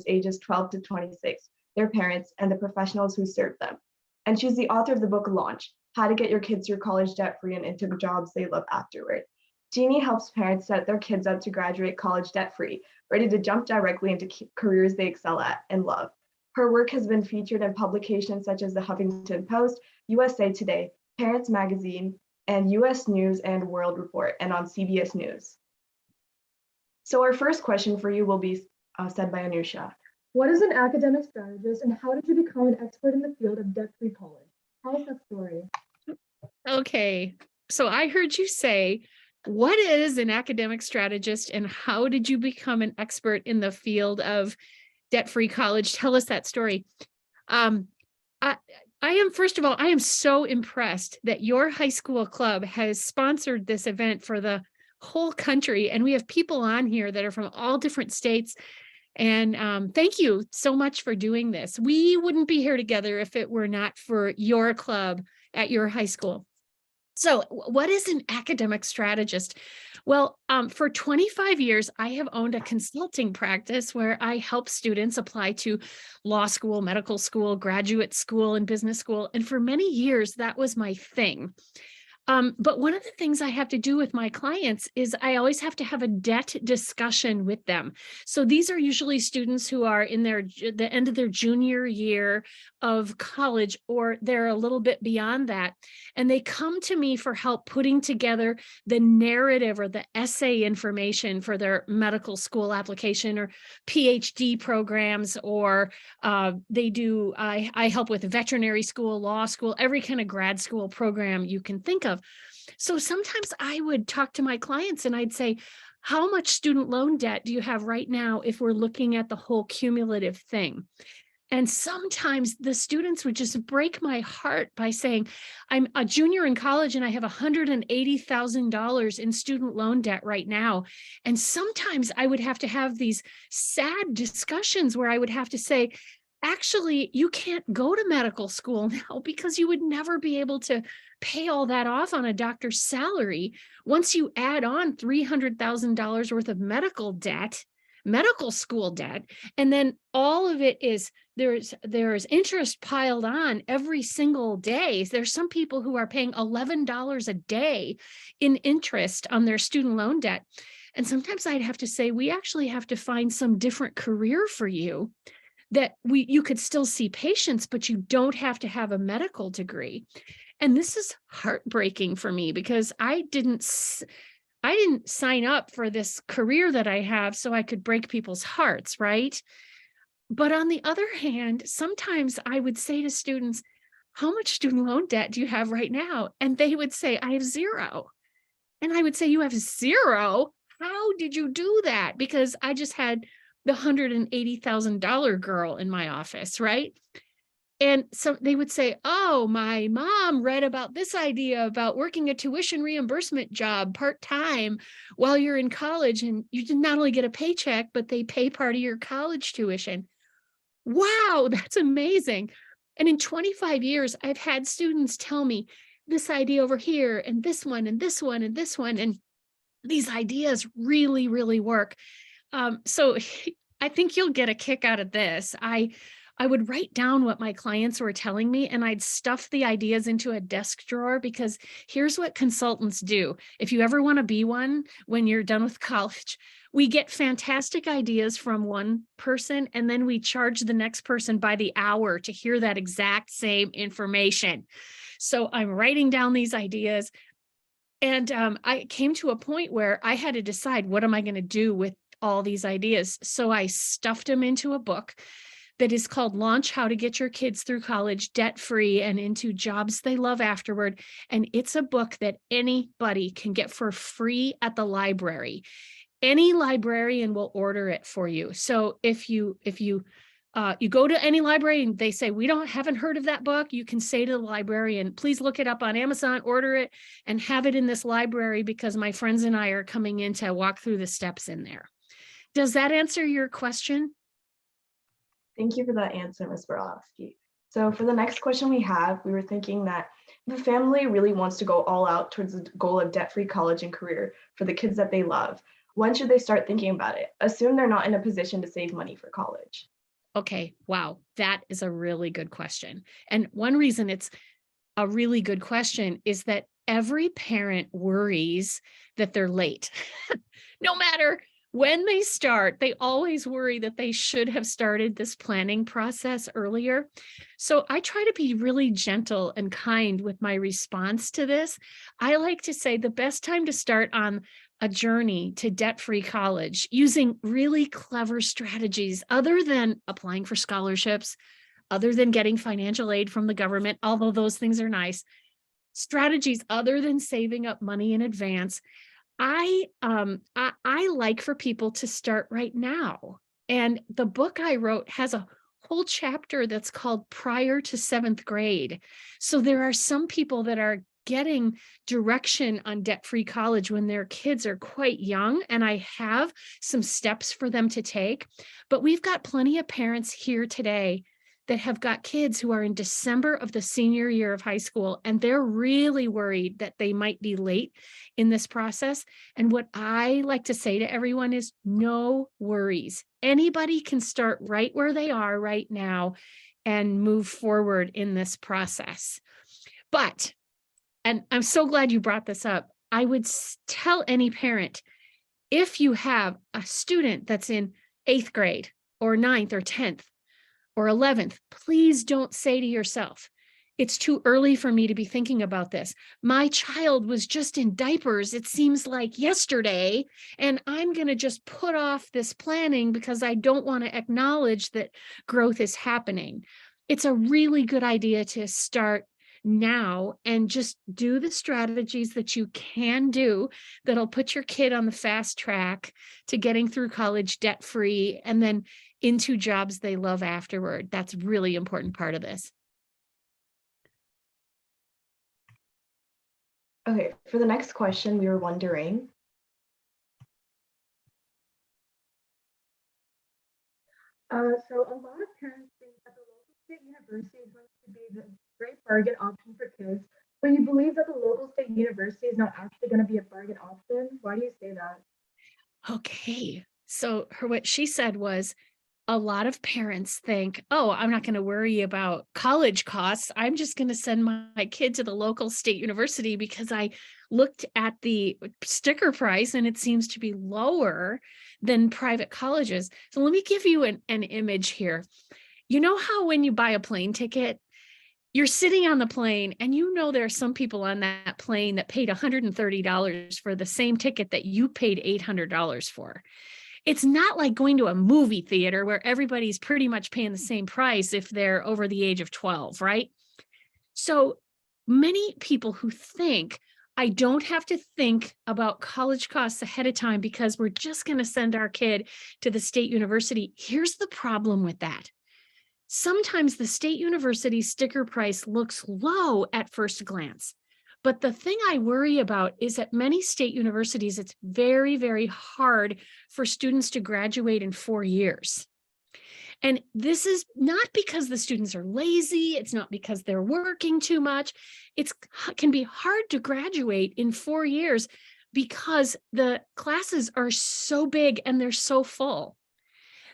ages 12 to 26, their parents, and the professionals who serve them. And she's the author of the book Launch: How to Get Your Kids Through College Debt-Free and Into Jobs They Love Afterward. Jeannie helps parents set their kids up to graduate college debt-free, ready to jump directly into careers they excel at and love. Her work has been featured in publications such as the Huffington Post, USA Today, Parents Magazine, and US News and World Report, and on CBS News. So our first question for you will be said by Anusha. What is an academic strategist, and how did you become an expert in the field of debt-free college? Tell us that story. Okay, so I heard you say, what is an academic strategist and how did you become an expert in the field of debt-free college? Tell us that story. First of all, I am so impressed that your high school club has sponsored this event for the whole country. And we have people on here that are from all different states. And thank you so much for doing this. We wouldn't be here together if it were not for your club at your high school. So what is an academic strategist? Well, for 25 years, I have owned a consulting practice where I help students apply to law school, medical school, graduate school, and business school. And for many years, that was my thing. But one of the things I have to do with my clients is I always have to have a debt discussion with them. So these are usually students who are in the end of their junior year of college, or they're a little bit beyond that. And they come to me for help putting together the narrative or the essay information for their medical school application or PhD programs, or I help with veterinary school, law school, every kind of grad school program you can think of. So sometimes I would talk to my clients and I'd say, how much student loan debt do you have right now if we're looking at the whole cumulative thing? And sometimes the students would just break my heart by saying, I'm a junior in college and I have $180,000 in student loan debt right now. And sometimes I would have to have these sad discussions where I would have to say, actually, you can't go to medical school now because you would never be able to pay all that off on a doctor's salary. Once you add on $300,000 worth of medical school debt, and then all of it is there's interest piled on every single day. There's some people who are paying $11 a day in interest on their student loan debt. And sometimes I'd have to say, we actually have to find some different career for you that you could still see patients, but you don't have to have a medical degree. And this is heartbreaking for me because I didn't sign up for this career that I have so I could break people's hearts, right? But on the other hand, sometimes I would say to students, how much student loan debt do you have right now? And they would say, I have zero. And I would say, you have zero? How did you do that? Because I just had the $180,000 girl in my office, right? And so they would say, oh, my mom read about this idea about working a tuition reimbursement job part-time while you're in college, and you did not only get a paycheck, but they pay part of your college tuition. Wow, that's amazing. And in 25 years, I've had students tell me this idea over here, and this one, and this one, and this one, and these ideas really, really work. So I think you'll get a kick out of this. I would write down what my clients were telling me, and I'd stuff the ideas into a desk drawer, because here's what consultants do. If you ever want to be one when you're done with college, we get fantastic ideas from one person, and then we charge the next person by the hour to hear that exact same information. So I'm writing down these ideas, and I came to a point where I had to decide, what am I going to do with all these ideas? So I stuffed them into a book that is called Launch: How to Get Your Kids Through College Debt-Free and Into Jobs They Love Afterward. And it's a book that anybody can get for free at the library. Any librarian will order it for you. So if you go to any library and they say, we haven't heard of that book, you can say to the librarian, please look it up on Amazon, order it, and have it in this library, because my friends and I are coming in to walk through the steps in there. Does that answer your question? Thank you for that answer, Ms. Burlowski. So for the next question we were thinking that if a family really wants to go all out towards the goal of debt-free college and career for the kids that they love, When should they start thinking about it? Assume they're not in a position to save money for college. Okay, wow, that is a really good question. And one reason it's a really good question is that every parent worries that they're late. No matter when they start, they always worry that they should have started this planning process earlier. So I try to be really gentle and kind with my response to this. I like to say the best time to start on a journey to debt-free college using really clever strategies other than applying for scholarships, other than getting financial aid from the government, although those things are nice, strategies other than saving up money in advance. I like for people to start right now. And the book I wrote has a whole chapter that's called Prior to Seventh Grade. So there are some people that are getting direction on debt-free college when their kids are quite young, and I have some steps for them to take. But we've got plenty of parents here today that have got kids who are in December of the senior year of high school, and they're really worried that they might be late in this process. And what I like to say to everyone is no worries. Anybody can start right where they are right now and move forward in this process. But, and I'm so glad you brought this up, I would tell any parent, if you have a student that's in 8th grade or 9th or 10th, or 11th, please don't say to yourself, it's too early for me to be thinking about this. My child was just in diapers, it seems like yesterday, and I'm going to just put off this planning because I don't want to acknowledge that growth is happening. It's a really good idea to start now and just do the strategies that you can do that'll put your kid on the fast track to getting through college debt-free and then into jobs they love afterward. That's a really important part of this. Okay, for the next question, we were wondering, So a lot of parents think that the local state university is going to be the great bargain option for kids, but you believe that the local state university is not actually going to be a bargain option. Why do you say that? Okay, so what she said was, a lot of parents think, oh, I'm not going to worry about college costs. I'm just going to send my kid to the local state university because I looked at the sticker price and it seems to be lower than private colleges. So let me give you an image here. You know how when you buy a plane ticket, you're sitting on the plane and you know there are some people on that plane that paid $130 for the same ticket that you paid $800 for. It's not like going to a movie theater where everybody's pretty much paying the same price if they're over the age of 12, right? So many people who think, I don't have to think about college costs ahead of time because we're just going to send our kid to the state university. Here's the problem with that. Sometimes the state university sticker price looks low at first glance. But the thing I worry about is at many state universities, it's very, very hard for students to graduate in 4 years. And this is not because the students are lazy. It's not because they're working too much. It can be hard to graduate in 4 years because the classes are so big and they're so full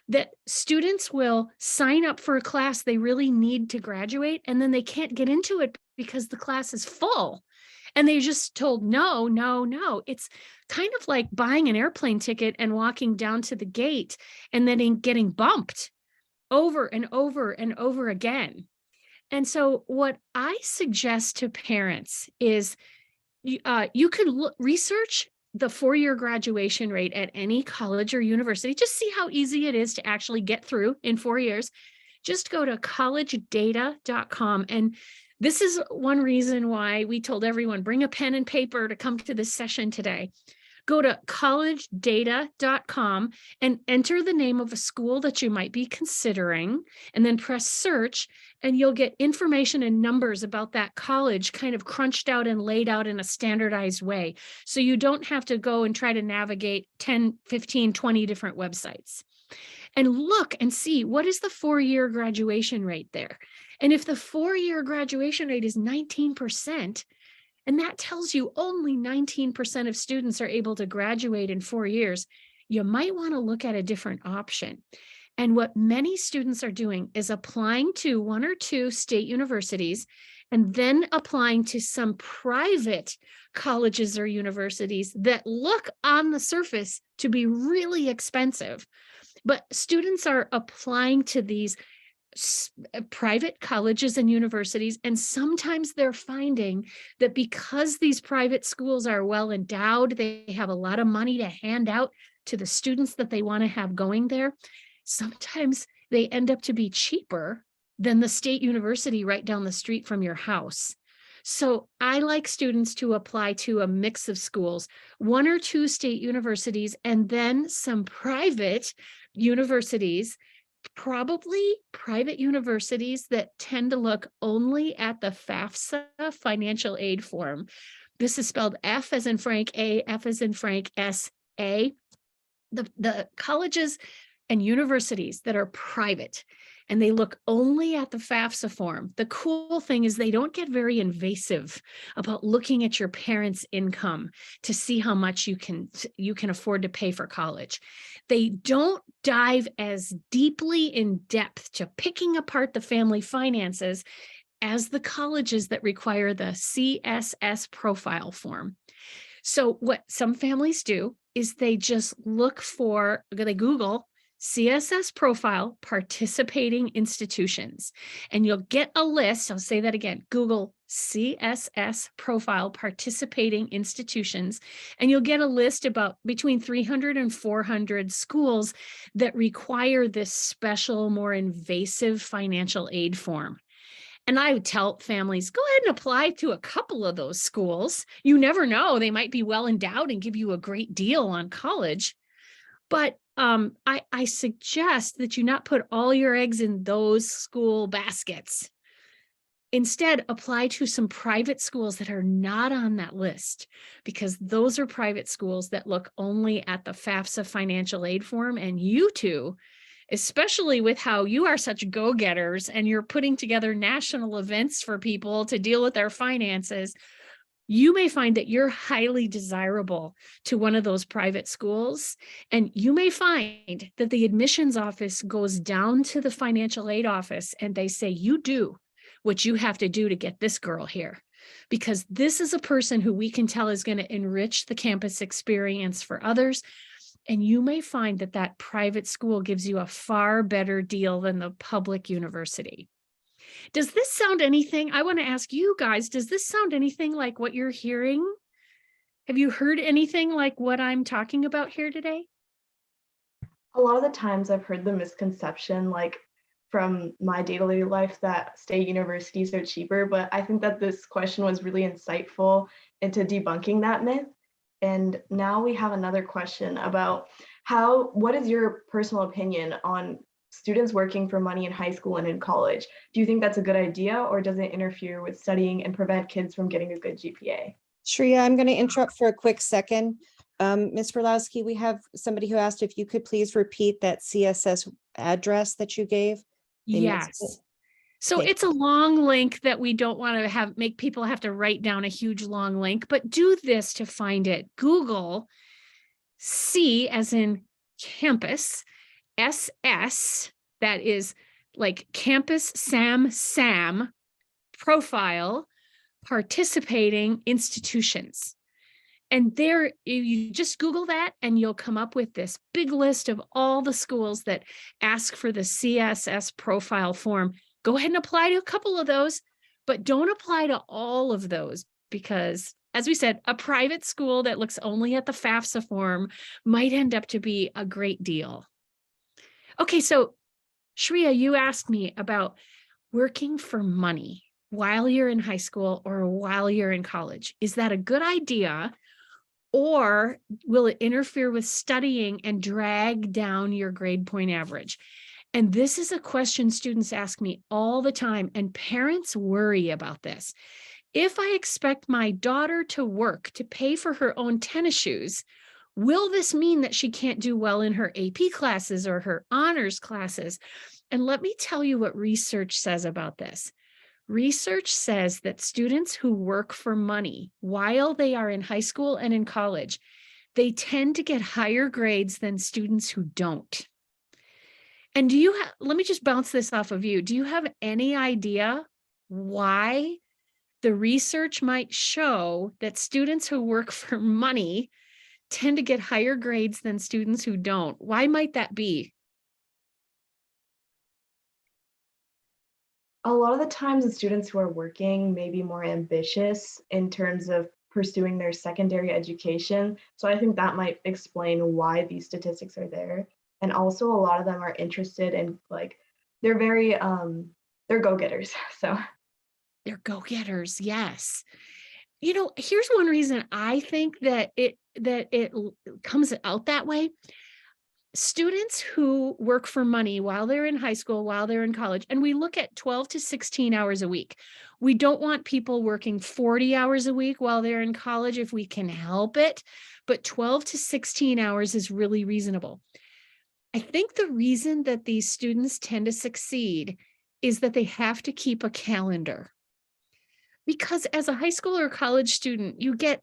that students will sign up for a class they really need to graduate, and then they can't get into it because the class is full. And they're just told, no, no, no. It's kind of like buying an airplane ticket and walking down to the gate and then getting bumped over and over and over again. And so what I suggest to parents is you could research the 4-year graduation rate at any college or university. Just see how easy it is to actually get through in 4 years. Just go to collegedata.com. And this is one reason why we told everyone, bring a pen and paper to come to this session today. Go to collegedata.com and enter the name of a school that you might be considering, and then press search, and you'll get information and numbers about that college kind of crunched out and laid out in a standardized way. So you don't have to go and try to navigate 10, 15, 20 different websites. And look and see, what is the 4-year graduation rate there? And if the 4-year graduation rate is 19%, and that tells you only 19% of students are able to graduate in 4 years, you might want to look at a different option. And what many students are doing is applying to 1 or 2 state universities and then applying to some private colleges or universities that look on the surface to be really expensive. But students are applying to these private colleges and universities, and sometimes they're finding that because these private schools are well endowed, they have a lot of money to hand out to the students that they want to have going there. Sometimes they end up to be cheaper than the state university right down the street from your house. So I like students to apply to a mix of schools, 1 or 2 state universities, and then some private universities, probably private universities that tend to look only at the FAFSA financial aid form. This is spelled F as in Frank, A, F as in Frank, S, A. The colleges and universities that are private and they look only at the FAFSA form. The cool thing is they don't get very invasive about looking at your parents' income to see how much you can afford to pay for college. They don't dive as deeply in depth to picking apart the family finances as the colleges that require the CSS profile form. So what some families do is they just they Google CSS profile participating institutions, and you'll get a list. I'll say that again, Google CSS profile participating institutions, and you'll get a list about between 300 and 400 schools that require this special, more invasive financial aid form. And I would tell families, go ahead and apply to a couple of those schools. You never know, they might be well endowed and give you a great deal on college. But I suggest that you not put all your eggs in those school baskets. Instead, apply to some private schools that are not on that list, because those are private schools that look only at the FAFSA financial aid form. And you two, especially with how you are such go-getters and you're putting together national events for people to deal with their finances, you may find that you're highly desirable to one of those private schools. And you may find that the admissions office goes down to the financial aid office and they say, you do what you have to do to get this girl here, because this is a person who we can tell is going to enrich the campus experience for others. And you may find that that private school gives you a far better deal than the public university. Does this sound anything? I want to ask you guys, does this sound anything like what you're hearing? Have you heard anything like what I'm talking about here today? A lot of the times I've heard the misconception, like from my daily life, that state universities are cheaper, but I think that this question was really insightful into debunking that myth. And now we have another question about what is your personal opinion on students working for money in high school and in college? Do you think that's a good idea, or does it interfere with studying and prevent kids from getting a good GPA? Shreya, I'm going to interrupt for a quick second. Ms. Burlowski, we have somebody who asked if you could please repeat that CSS address that you gave. Yes. So Okay. it's a long link that we don't want to make people have to write down a huge long link, but do this to find it. Google C as in campus, SS, that is like campus SAM profile participating institutions. And there, you just Google that and you'll come up with this big list of all the schools that ask for the CSS profile form. Go ahead and apply to a couple of those, but don't apply to all of those, because as we said, a private school that looks only at the FAFSA form might end up to be a great deal. Okay, so Shreya, you asked me about working for money while you're in high school or while you're in college. Is that a good idea, or will it interfere with studying and drag down your grade point average? And this is a question students ask me all the time, and parents worry about this. If I expect my daughter to work to pay for her own tennis shoes, will this mean that she can't do well in her AP classes or her honors classes? And let me tell you what research says about this. Research says that students who work for money while they are in high school and in college, they tend to get higher grades than students who don't. And let me just bounce this off of you. Do you have any idea why the research might show that students who work for money tend to get higher grades than students who don't? Why might that be? A lot of the times the students who are working may be more ambitious in terms of pursuing their secondary education. So I think that might explain why these statistics are there. And also a lot of them are interested in like, they're very, they're go-getters. So They're go-getters, yes. Here's one reason I think that it comes out that way. Students who work for money while they're in high school, while they're in college, and we look at 12 to 16 hours a week. We don't want people working 40 hours a week while they're in college if we can help it, but 12 to 16 hours is really reasonable. I think the reason that these students tend to succeed is that they have to keep a calendar. Because as a high school or college student, you get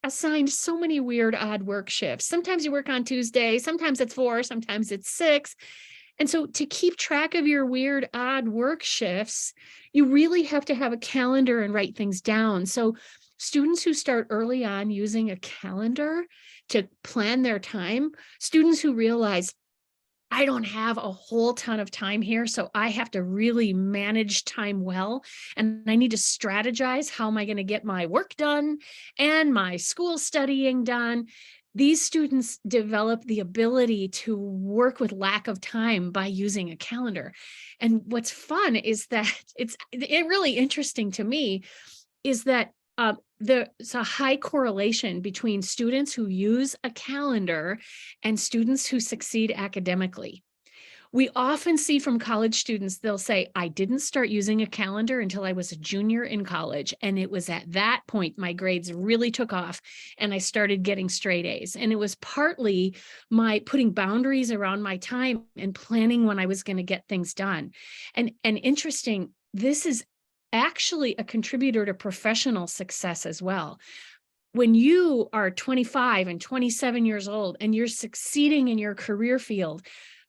assigned so many weird, odd work shifts. Sometimes you work on Tuesday, sometimes it's 4, sometimes it's 6. And so to keep track of your weird, odd work shifts, you really have to have a calendar and write things down. So students who start early on using a calendar to plan their time, students who realize, I don't have a whole ton of time here, so I have to really manage time well. And I need to strategize, how am I going to get my work done and my school studying done? These students develop the ability to work with lack of time by using a calendar. And what's fun is that it's really interesting to me is that there's a high correlation between students who use a calendar and students who succeed academically. We often see from college students, they'll say, I didn't start using a calendar until I was a junior in college. And it was at that point, my grades really took off and I started getting straight A's. And it was partly my putting boundaries around my time and planning when I was going to get things done. And interesting, this is actually a contributor to professional success as well. When you are 25 and 27 years old and you're succeeding in your career field,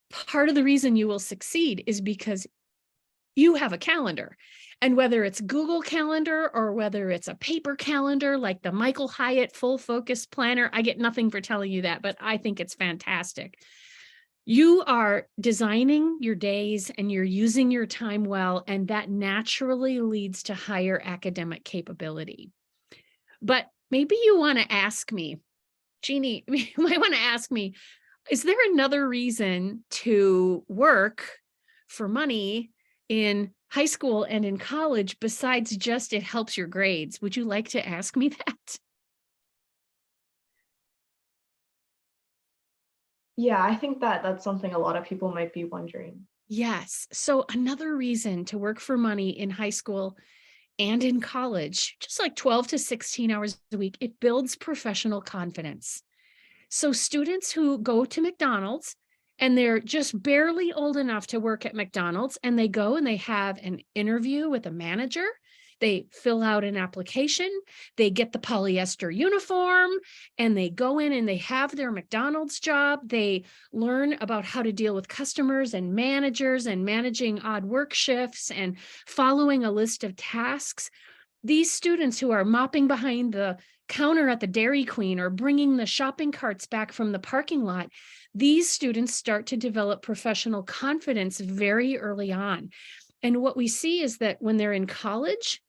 part of the reason you will succeed is because you have a calendar. And whether it's Google Calendar or whether it's a paper calendar like the Michael Hyatt Full Focus Planner, I get nothing for telling you that, but I think it's fantastic. You are designing your days and you're using your time well, and that naturally leads to higher academic capability. But maybe you want to ask me, Jeannie, you might want to ask me, is there another reason to work for money in high school and in college besides just it helps your grades? Would you like to ask me that? yeah, I think that that's something a lot of people might be wondering. Yes. So another reason to work for money in high school and in college, just like 12 to 16 hours a week, it builds professional confidence. So students who go to McDonald's and they're just barely old enough to work at McDonald's, and they go and they have an interview with a manager, they fill out an application, they get the polyester uniform, and they go in and they have their McDonald's job. They learn about how to deal with customers and managers and managing odd work shifts and following a list of tasks. These students who are mopping behind the counter at the Dairy Queen or bringing the shopping carts back from the parking lot, these students start to develop professional confidence very early on. And what we see is that when they're in college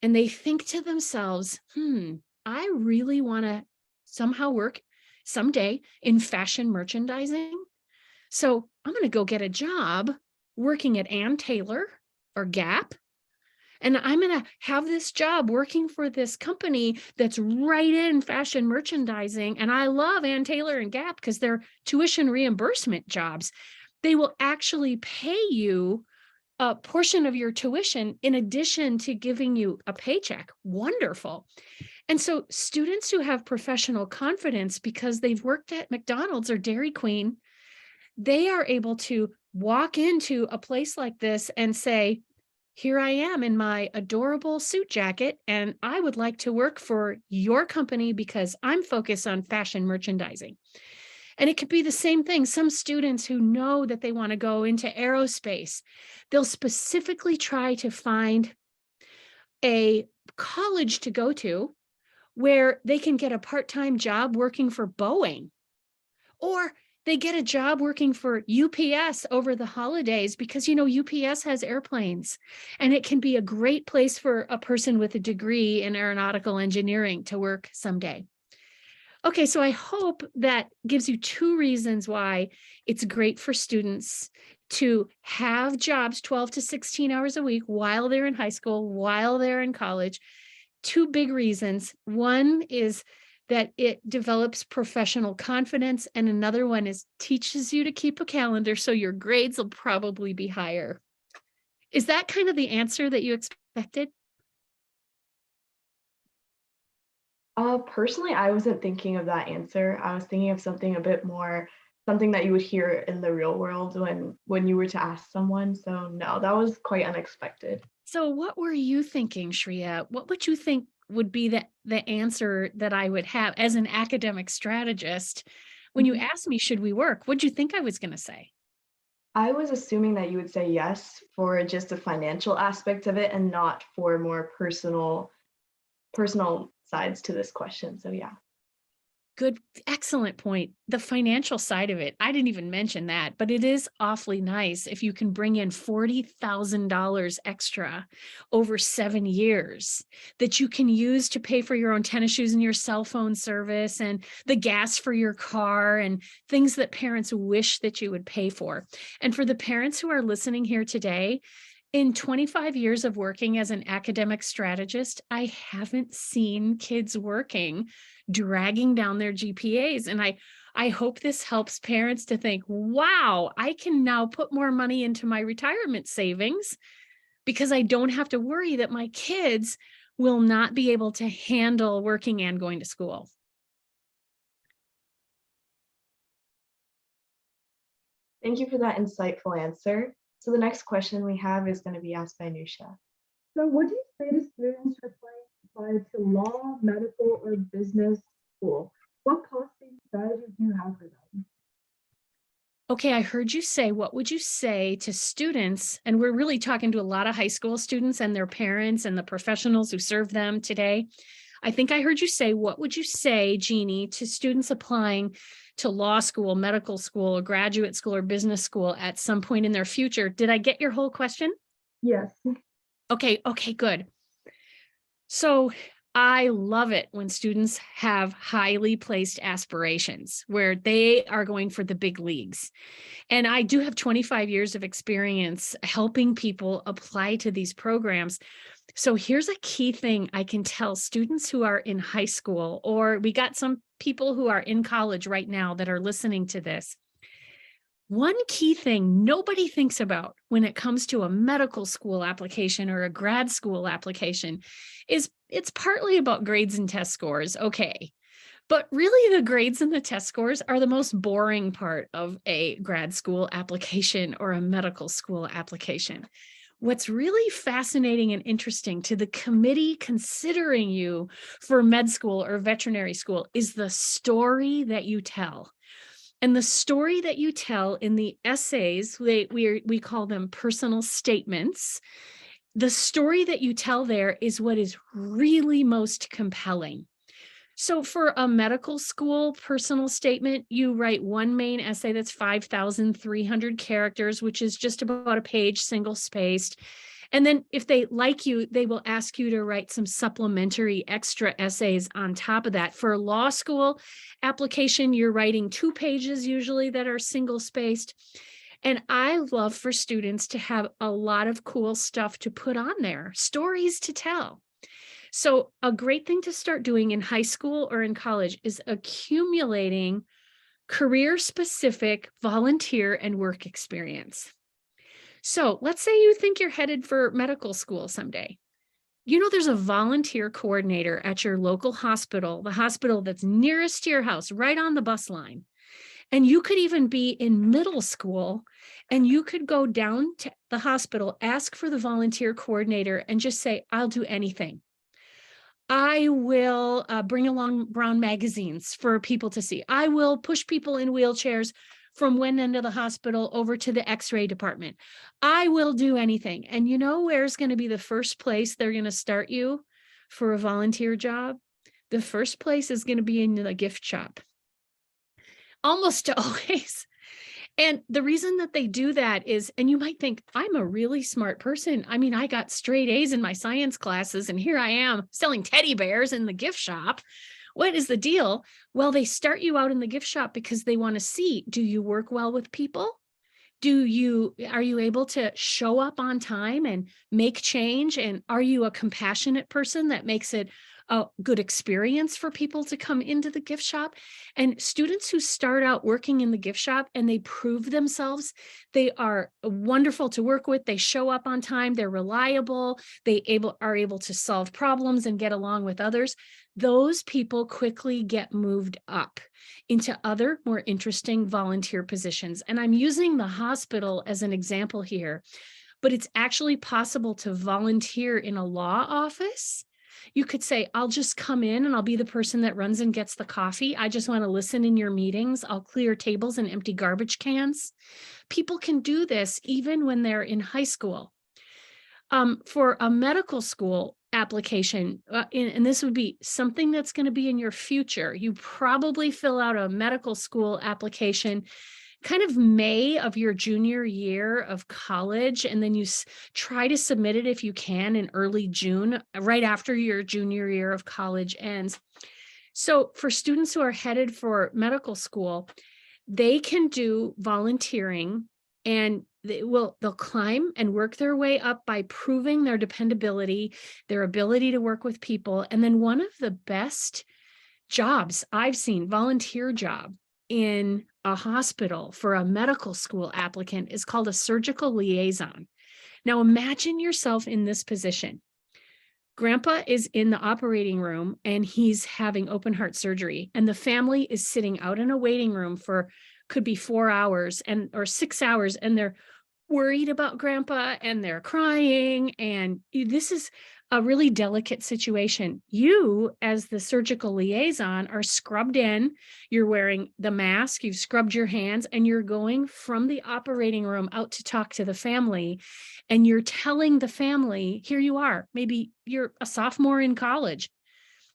and they think to themselves, I really want to somehow work someday in fashion merchandising. So I'm going to go get a job working at Ann Taylor or Gap. And I'm going to have this job working for this company that's right in fashion merchandising. And I love Ann Taylor and Gap because they're tuition reimbursement jobs. They will actually pay you a portion of your tuition in addition to giving you a paycheck. Wonderful. And so students who have professional confidence because they've worked at McDonald's or Dairy Queen, they are able to walk into a place like this and say, here I am in my adorable suit jacket, and I would like to work for your company because I'm focused on fashion merchandising. And it could be the same thing. Some students who know that they want to go into aerospace, they'll specifically try to find a college to go to where they can get a part-time job working for Boeing, or they get a job working for UPS over the holidays because, UPS has airplanes, and it can be a great place for a person with a degree in aeronautical engineering to work someday. Okay, so I hope that gives you two reasons why it's great for students to have jobs 12 to 16 hours a week while they're in high school, while they're in college. Two big reasons. One is that it develops professional confidence, and another one is teaches you to keep a calendar so your grades will probably be higher. Is that kind of the answer that you expected? Personally, I wasn't thinking of that answer. I was thinking of something a bit more, something that you would hear in the real world when you were to ask someone. So no, that was quite unexpected. So what were you thinking, Shreya? What would you think would be the answer that I would have as an academic strategist? When you asked me, should we work? What'd you think I was going to say? I was assuming that you would say yes for just the financial aspect of it and not for more personal sides to this question. So yeah. Good, excellent point. The financial side of it, I didn't even mention that, but it is awfully nice if you can bring in $40,000 extra over 7 years that you can use to pay for your own tennis shoes and your cell phone service and the gas for your car and things that parents wish that you would pay for. And for the parents who are listening here today, in 25 years of working as an academic strategist, I haven't seen kids working dragging down their GPAs. And I hope this helps parents to think, wow, I can now put more money into my retirement savings because I don't have to worry that my kids will not be able to handle working and going to school. Thank you for that insightful answer. So the next question we have is going to be asked by Nusha. So what do you say to students who are planning to apply to law, medical, or business school? What cost-saving strategies do you have for them? Okay, I heard you say, what would you say to students? And we're really talking to a lot of high school students and their parents and the professionals who serve them today. I think I heard you say, what would you say, Jeannie, to students applying to law school, medical school, or graduate school, or business school at some point in their future? Did I get your whole question? Yes. Okay, good. So I love it when students have highly placed aspirations where they are going for the big leagues. And I do have 25 years of experience helping people apply to these programs. So here's a key thing I can tell students who are in high school, or we got some people who are in college right now that are listening to this. One key thing nobody thinks about when it comes to a medical school application or a grad school application is it's partly about grades and test scores. Okay. But really, the grades and the test scores are the most boring part of a grad school application or a medical school application. What's really fascinating and interesting to the committee considering you for med school or veterinary school is the story that you tell. And the story that you tell in the essays, we call them personal statements. The story that you tell there is what is really most compelling. So for a medical school personal statement, you write one main essay that's 5,300 characters, which is just about a page, single spaced. And then if they like you, they will ask you to write some supplementary extra essays on top of that. For a law school application, you're writing 2 pages usually that are single spaced. And I love for students to have a lot of cool stuff to put on there, stories to tell. So a great thing to start doing in high school or in college is accumulating career-specific volunteer and work experience. So let's say you think you're headed for medical school someday. You know, there's a volunteer coordinator at your local hospital, the hospital that's nearest to your house, right on the bus line. And you could even be in middle school and you could go down to the hospital, ask for the volunteer coordinator and just say, I'll do anything. I will bring along brown magazines for people to see. I will push people in wheelchairs from one end of the hospital over to the x-ray department. I will do anything. And you know where's going to be the first place they're going to start you for a volunteer job? The first place is going to be in the gift shop. Almost always. And the reason that they do that is, and you might think, I'm a really smart person. I mean, I got straight A's in my science classes, and here I am selling teddy bears in the gift shop. What is the deal? Well, they start you out in the gift shop because they want to see, do you work well with people? Are you able to show up on time and make change? And are you a compassionate person that makes it a good experience for people to come into the gift shop? And students who start out working in the gift shop and they prove themselves, they are wonderful to work with. They show up on time. They're reliable. They are able to solve problems and get along with others. Those people quickly get moved up into other more interesting volunteer positions. And I'm using the hospital as an example here, but it's actually possible to volunteer in a law office. You could say, I'll just come in and I'll be the person that runs and gets the coffee. I just want to listen in your meetings. I'll clear tables and empty garbage cans. People can do this even when they're in high school. For a medical school application, and this would be something that's going to be in your future, you probably fill out a medical school application kind of May of your junior year of college, and then you try to submit it if you can in early June, right after your junior year of college ends. So for students who are headed for medical school, they can do volunteering, and they'll climb and work their way up by proving their dependability, their ability to work with people. And then one of the best jobs I've seen, volunteer job in a hospital for a medical school applicant, is called a surgical liaison. Now imagine yourself in this position. Grandpa is in the operating room and he's having open heart surgery, and the family is sitting out in a waiting room for could be 4 hours or 6 hours, and they're worried about grandpa and they're crying, and this is a really delicate situation. You, as the surgical liaison, are scrubbed in, you're wearing the mask, you've scrubbed your hands, and you're going from the operating room out to talk to the family, and you're telling the family, here you are, maybe you're a sophomore in college,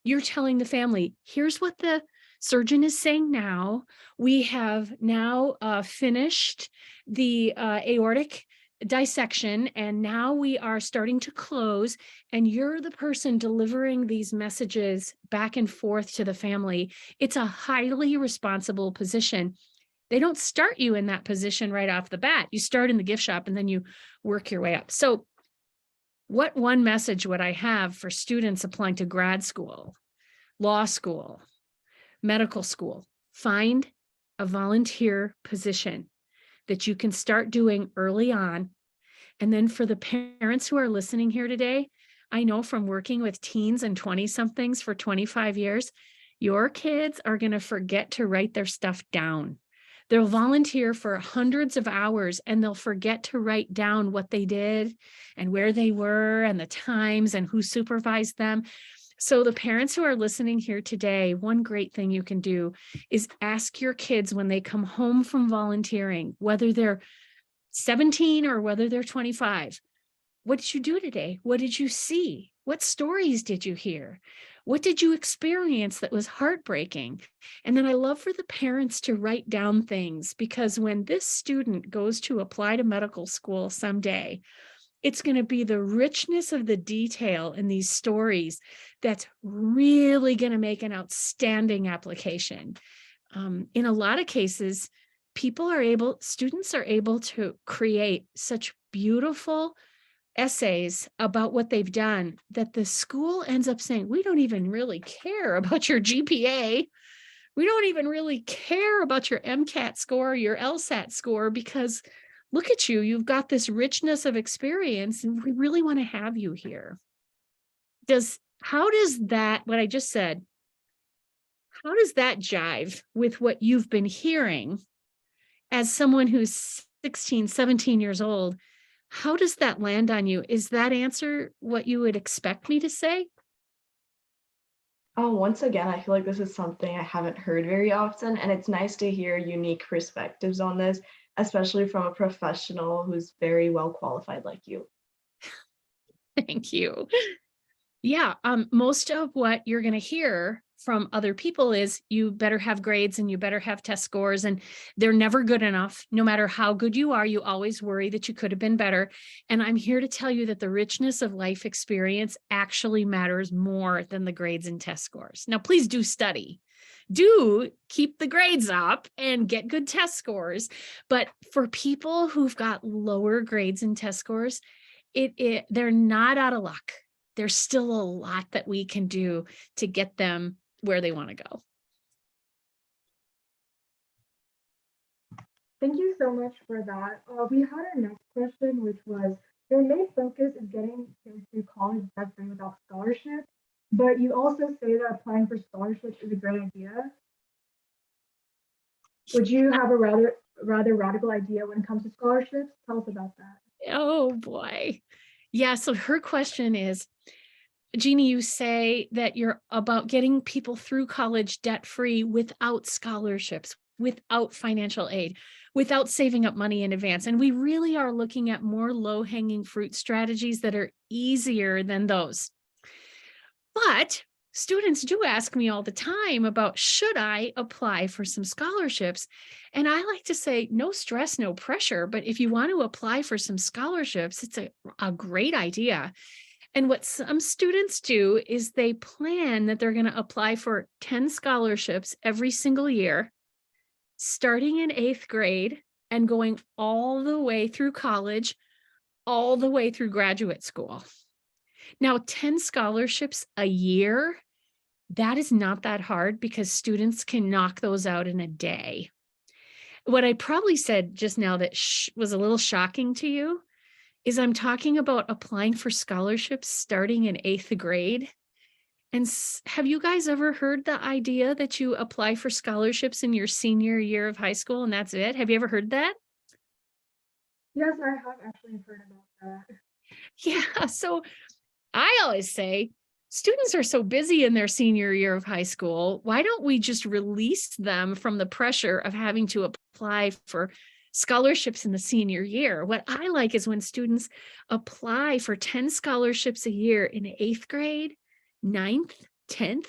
you're telling the family, here's what the surgeon is saying now. We have now finished the aortic dissection, and now we are starting to close, and you're the person delivering these messages back and forth to the family. It's a highly responsible position. They don't start you in that position right off the bat. You start in the gift shop and then you work your way up. So what one message would I have for students applying to grad school, law school, medical school? Find a volunteer position that you can start doing early on. And then for the parents who are listening here today, I know from working with teens and 20-somethings for 25 years, your kids are going to forget to write their stuff down. They'll volunteer for hundreds of hours and they'll forget to write down what they did and where they were and the times and who supervised them. So the parents who are listening here today, one great thing you can do is ask your kids when they come home from volunteering, whether they're 17 or whether they're 25, what did you do today? What did you see? What stories did you hear? What did you experience that was heartbreaking? And then I love for the parents to write down things, because when this student goes to apply to medical school someday, it's going to be the richness of the detail in these stories that's really going to make an outstanding application. In a lot of cases, students are able to create such beautiful essays about what they've done that the school ends up saying, we don't even really care about your GPA. We don't even really care about your MCAT score, your LSAT score, because look at you, you've got this richness of experience and we really want to have you here. How does that, what I just said, how does that jive with what you've been hearing as someone who's 16, 17 years old? How does that land on you? Is that answer what you would expect me to say? Once again, I feel like this is something I haven't heard very often, and it's nice to hear unique perspectives on this, especially from a professional who's very well qualified like you. Thank you. Yeah, most of what you're going to hear from other people is you better have grades and you better have test scores, and they're never good enough. No matter how good you are, you always worry that you could have been better. And I'm here to tell you that the richness of life experience actually matters more than the grades and test scores. Now, please do study. Do keep the grades up and get good test scores. But for people who've got lower grades and test scores, they're not out of luck. There's still a lot that we can do to get them where they want to go. Thank you so much for that. We had our next question, which was your main focus is getting into college debt-free without scholarship, but you also say that applying for scholarships is a great idea. Would you have a rather radical idea when it comes to scholarships? Tell us about that. Oh boy. Yeah, so her question is, Jeannie, you say that you're about getting people through college debt-free without scholarships, without financial aid, without saving up money in advance. And we really are looking at more low-hanging fruit strategies that are easier than those. But students do ask me all the time about, should I apply for some scholarships? And I like to say, no stress, no pressure. But if you want to apply for some scholarships, it's a great idea. And what some students do is they plan that they're going to apply for 10 scholarships every single year, starting in 8th grade and going all the way through college, all the way through graduate school. Now, 10 scholarships a year, that is not that hard because students can knock those out in a day. What I probably said just now that was a little shocking to you is I'm talking about applying for scholarships starting in 8th grade. And have you guys ever heard the idea that you apply for scholarships in your senior year of high school and that's it? Have you ever heard that? Yes, I have actually heard about that. Yeah, so I always say students are so busy in their senior year of high school. Why don't we just release them from the pressure of having to apply for scholarships in the senior year? What I like is when students apply for 10 scholarships a year in 8th grade, 9th, 10th,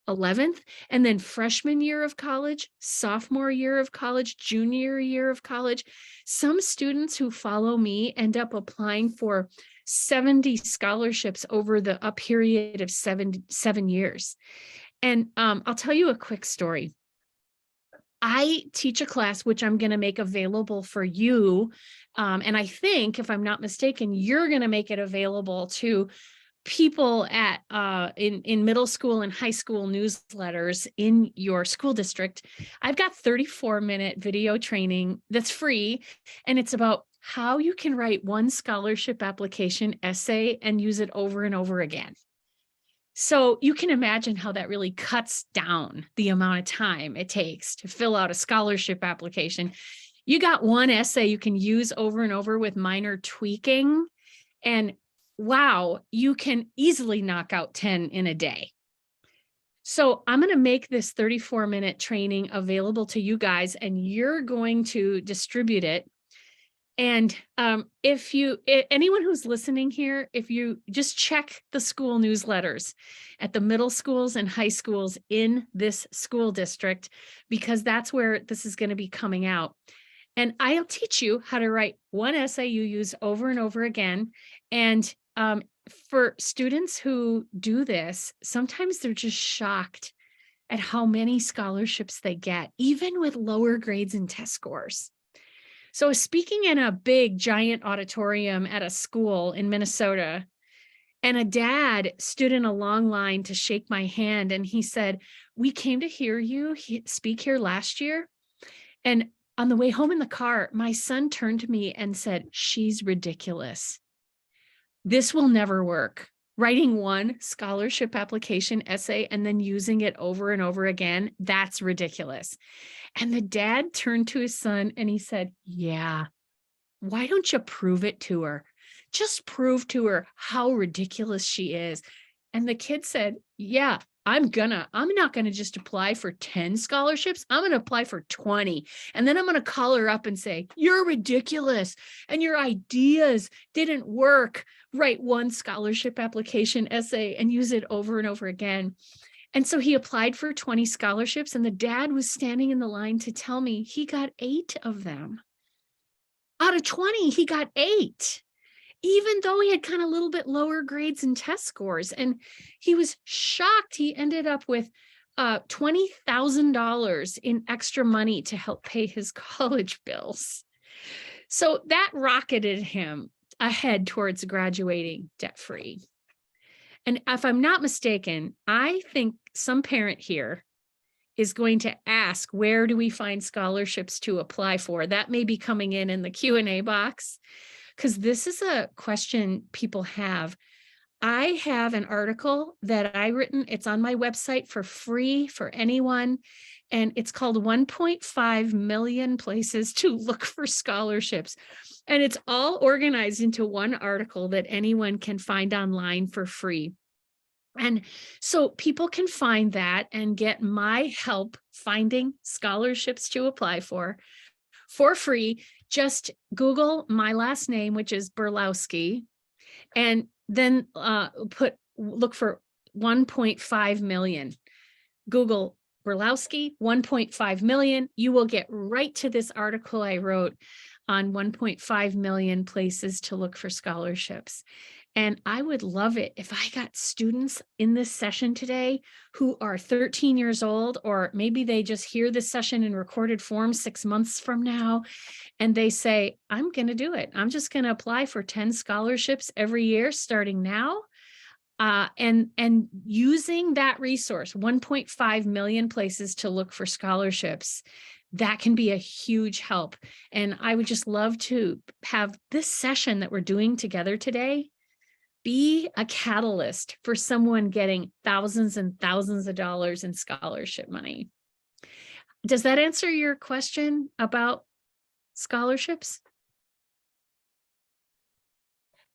11th, and then freshman year of college, sophomore year of college, junior year of college. Some students who follow me end up applying for 70 scholarships over a period of 7 years. And I'll tell you a quick story. I teach a class which I'm going to make available for you. And I think, if I'm not mistaken, you're going to make it available to people at in middle school and high school newsletters in your school district. I've got 34-minute video training that's free, and it's about how you can write one scholarship application essay and use it over and over again. So you can imagine how that really cuts down the amount of time it takes to fill out a scholarship application. You got one essay you can use over and over with minor tweaking, and wow, you can easily knock out 10 in a day. So I'm going to make this 34-minute training available to you guys, and you're going to distribute it. And anyone who's listening here, if you just check the school newsletters at the middle schools and high schools in this school district, because that's where this is going to be coming out. And I'll teach you how to write one essay you use over and over again. And for students who do this, sometimes they're just shocked at how many scholarships they get, even with lower grades and test scores. So speaking in a big, giant auditorium at a school in Minnesota, and a dad stood in a long line to shake my hand, and he said, "We came to hear you speak here last year. And on the way home in the car, my son turned to me and said, 'She's ridiculous. This will never work. Writing one scholarship application essay and then using it over and over again, that's ridiculous. And the dad turned to his son and he said, yeah, why don't you prove it to her? Just prove to her how ridiculous she is. And the kid said, yeah, I'm not gonna just apply for 10 scholarships. I'm gonna apply for 20. And then I'm gonna call her up and say, you're ridiculous and your ideas didn't work. Write one scholarship application essay and use it over and over again. And so he applied for 20 scholarships, and the dad was standing in the line to tell me he got 8 of them. Out of 20, he got 8, even though he had kind of a little bit lower grades and test scores. And he was shocked. He ended up with $20,000 in extra money to help pay his college bills. So that rocketed him ahead towards graduating debt-free. And if I'm not mistaken, I think some parent here is going to ask, where do we find scholarships to apply for? That may be coming in the Q&A box, because this is a question people have. I have an article that I written. It's on my website for free for anyone. And it's called 1.5 million places to look for scholarships. And it's all organized into one article that anyone can find online for free. And so people can find that and get my help finding scholarships to apply for free. Just Google my last name, which is Burlowski, and then look for 1.5 million. Google Burlowski 1.5 million. You will get right to this article I wrote on 1.5 million places to look for scholarships. And I would love it if I got students in this session today who are 13 years old, or maybe they just hear this session in recorded form 6 months from now, and they say, I'm going to do it. I'm just going to apply for 10 scholarships every year starting now. And using that resource, 1.5 million places to look for scholarships, that can be a huge help. And I would just love to have this session that we're doing together today be a catalyst for someone getting thousands and thousands of dollars in scholarship money. Does that answer your question about scholarships?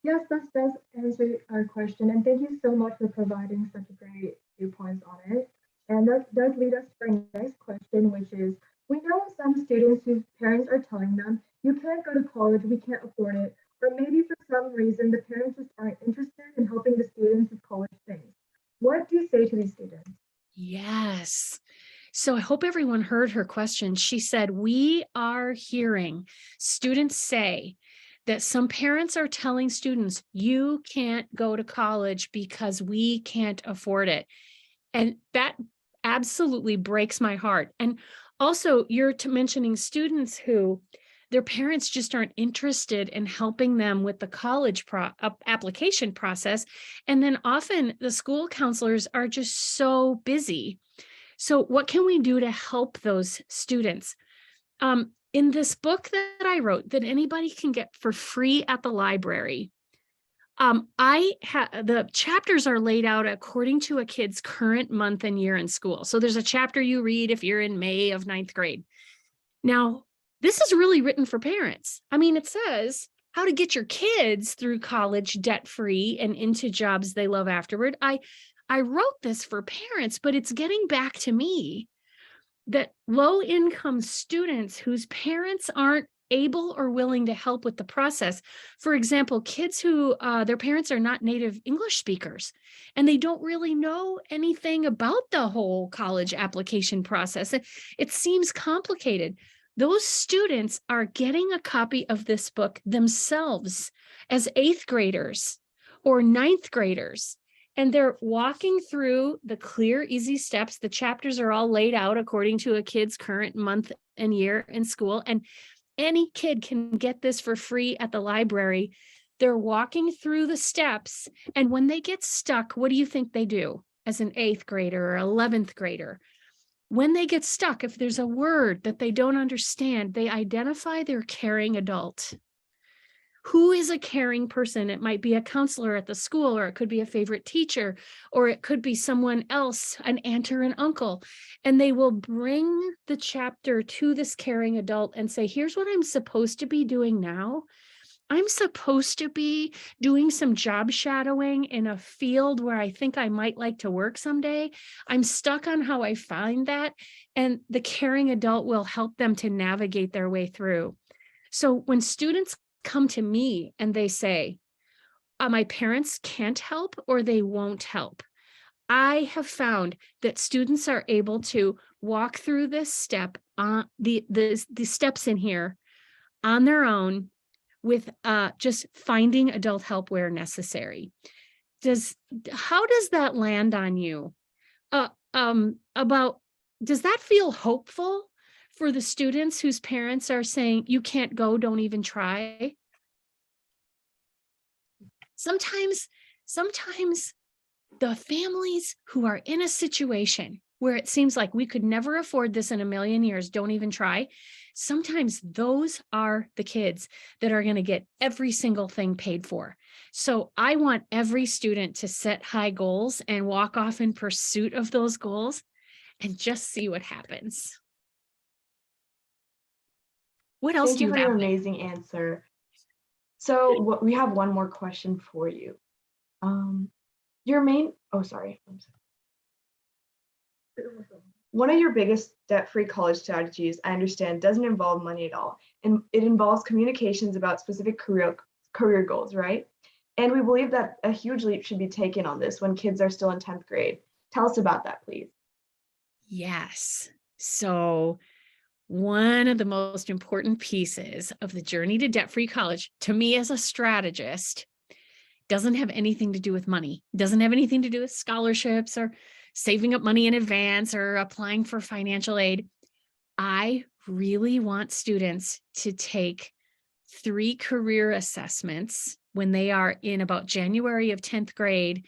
Yes, that does answer our question. And thank you so much for providing such a great viewpoints on it. And that does lead us to our next question, which is, we know some students whose parents are telling them, you can't go to college, we can't afford it. Or maybe for some reason, the parents just aren't interested in helping the students with college things. What do you say to these students? Yes. So I hope everyone heard her question. She said, we are hearing students say that some parents are telling students, you can't go to college because we can't afford it. And that absolutely breaks my heart. And also, you're mentioning students who their parents just aren't interested in helping them with the college application process. And then often the school counselors are just so busy. So what can we do to help those students? In this book that I wrote that anybody can get for free at the library, the chapters are laid out according to a kid's current month and year in school. So there's a chapter you read if you're in May of 9th grade. Now, this is really written for parents. I mean, it says how to get your kids through college debt-free and into jobs they love afterward. I wrote this for parents, but it's getting back to me that low-income students whose parents aren't able or willing to help with the process. For example, kids who their parents are not native English speakers and they don't really know anything about the whole college application process. It seems complicated. Those students are getting a copy of this book themselves as 8th graders or 9th graders. And they're walking through the clear, easy steps. The chapters are all laid out according to a kid's current month and year in school. And any kid can get this for free at the library. They're walking through the steps. And when they get stuck, what do you think they do as an 8th grader or 11th grader? When they get stuck, if there's a word that they don't understand, they identify their caring adult Who is a caring person? It might be a counselor at the school, or it could be a favorite teacher, or it could be someone else, an aunt or an uncle. And they will bring the chapter to this caring adult and say, here's what I'm supposed to be doing now. I'm supposed to be doing some job shadowing in a field where I think I might like to work someday. I'm stuck on how I find that. And the caring adult will help them to navigate their way through. So when students come to me and they say, my parents can't help or they won't help, I have found that students are able to walk through this step, the steps in here on their own, with just finding adult help where necessary. How does that land on you? Does that feel hopeful for the students whose parents are saying, you can't go, don't even try? Sometimes the families who are in a situation where it seems like we could never afford this in a million years, don't even try. Sometimes those are the kids that are going to get every single thing paid for. So I want every student to set high goals and walk off in pursuit of those goals and just see what happens. What else Thank do you you for your have? amazing answer. So we have one more question for you. Your main, oh, sorry. I'm sorry. One of your biggest debt-free college strategies, I understand, doesn't involve money at all, and it involves communications about specific career goals, right? And we believe that a huge leap should be taken on this when kids are still in 10th grade. Tell us about that, please. Yes. So one of the most important pieces of the journey to debt-free college, to me as a strategist, doesn't have anything to do with money, doesn't have anything to do with scholarships or saving up money in advance or applying for financial aid. I really want students to take 3 career assessments when they are in about January of 10th grade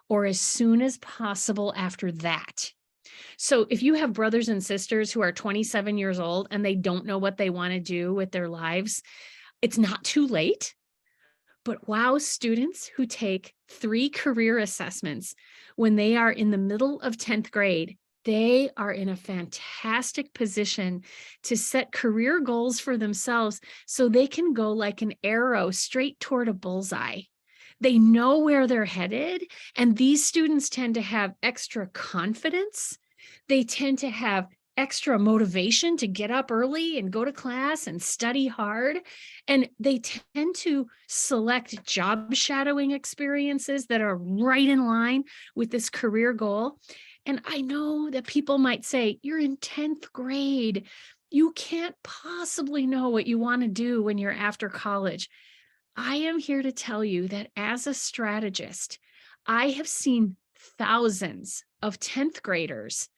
or as soon as possible after that. So if you have brothers and sisters who are 27 years old and they don't know what they want to do with their lives, it's not too late. But wow, students who take 3 career assessments when they are in the middle of 10th grade, they are in a fantastic position to set career goals for themselves so they can go like an arrow straight toward a bullseye. They know where they're headed, and these students tend to have extra confidence. They tend to have extra motivation to get up early and go to class and study hard. And they tend to select job shadowing experiences that are right in line with this career goal. And I know that people might say, you're in 10th grade. You can't possibly know what you want to do when you're after college. I am here to tell you that as a strategist, I have seen thousands of 10th graders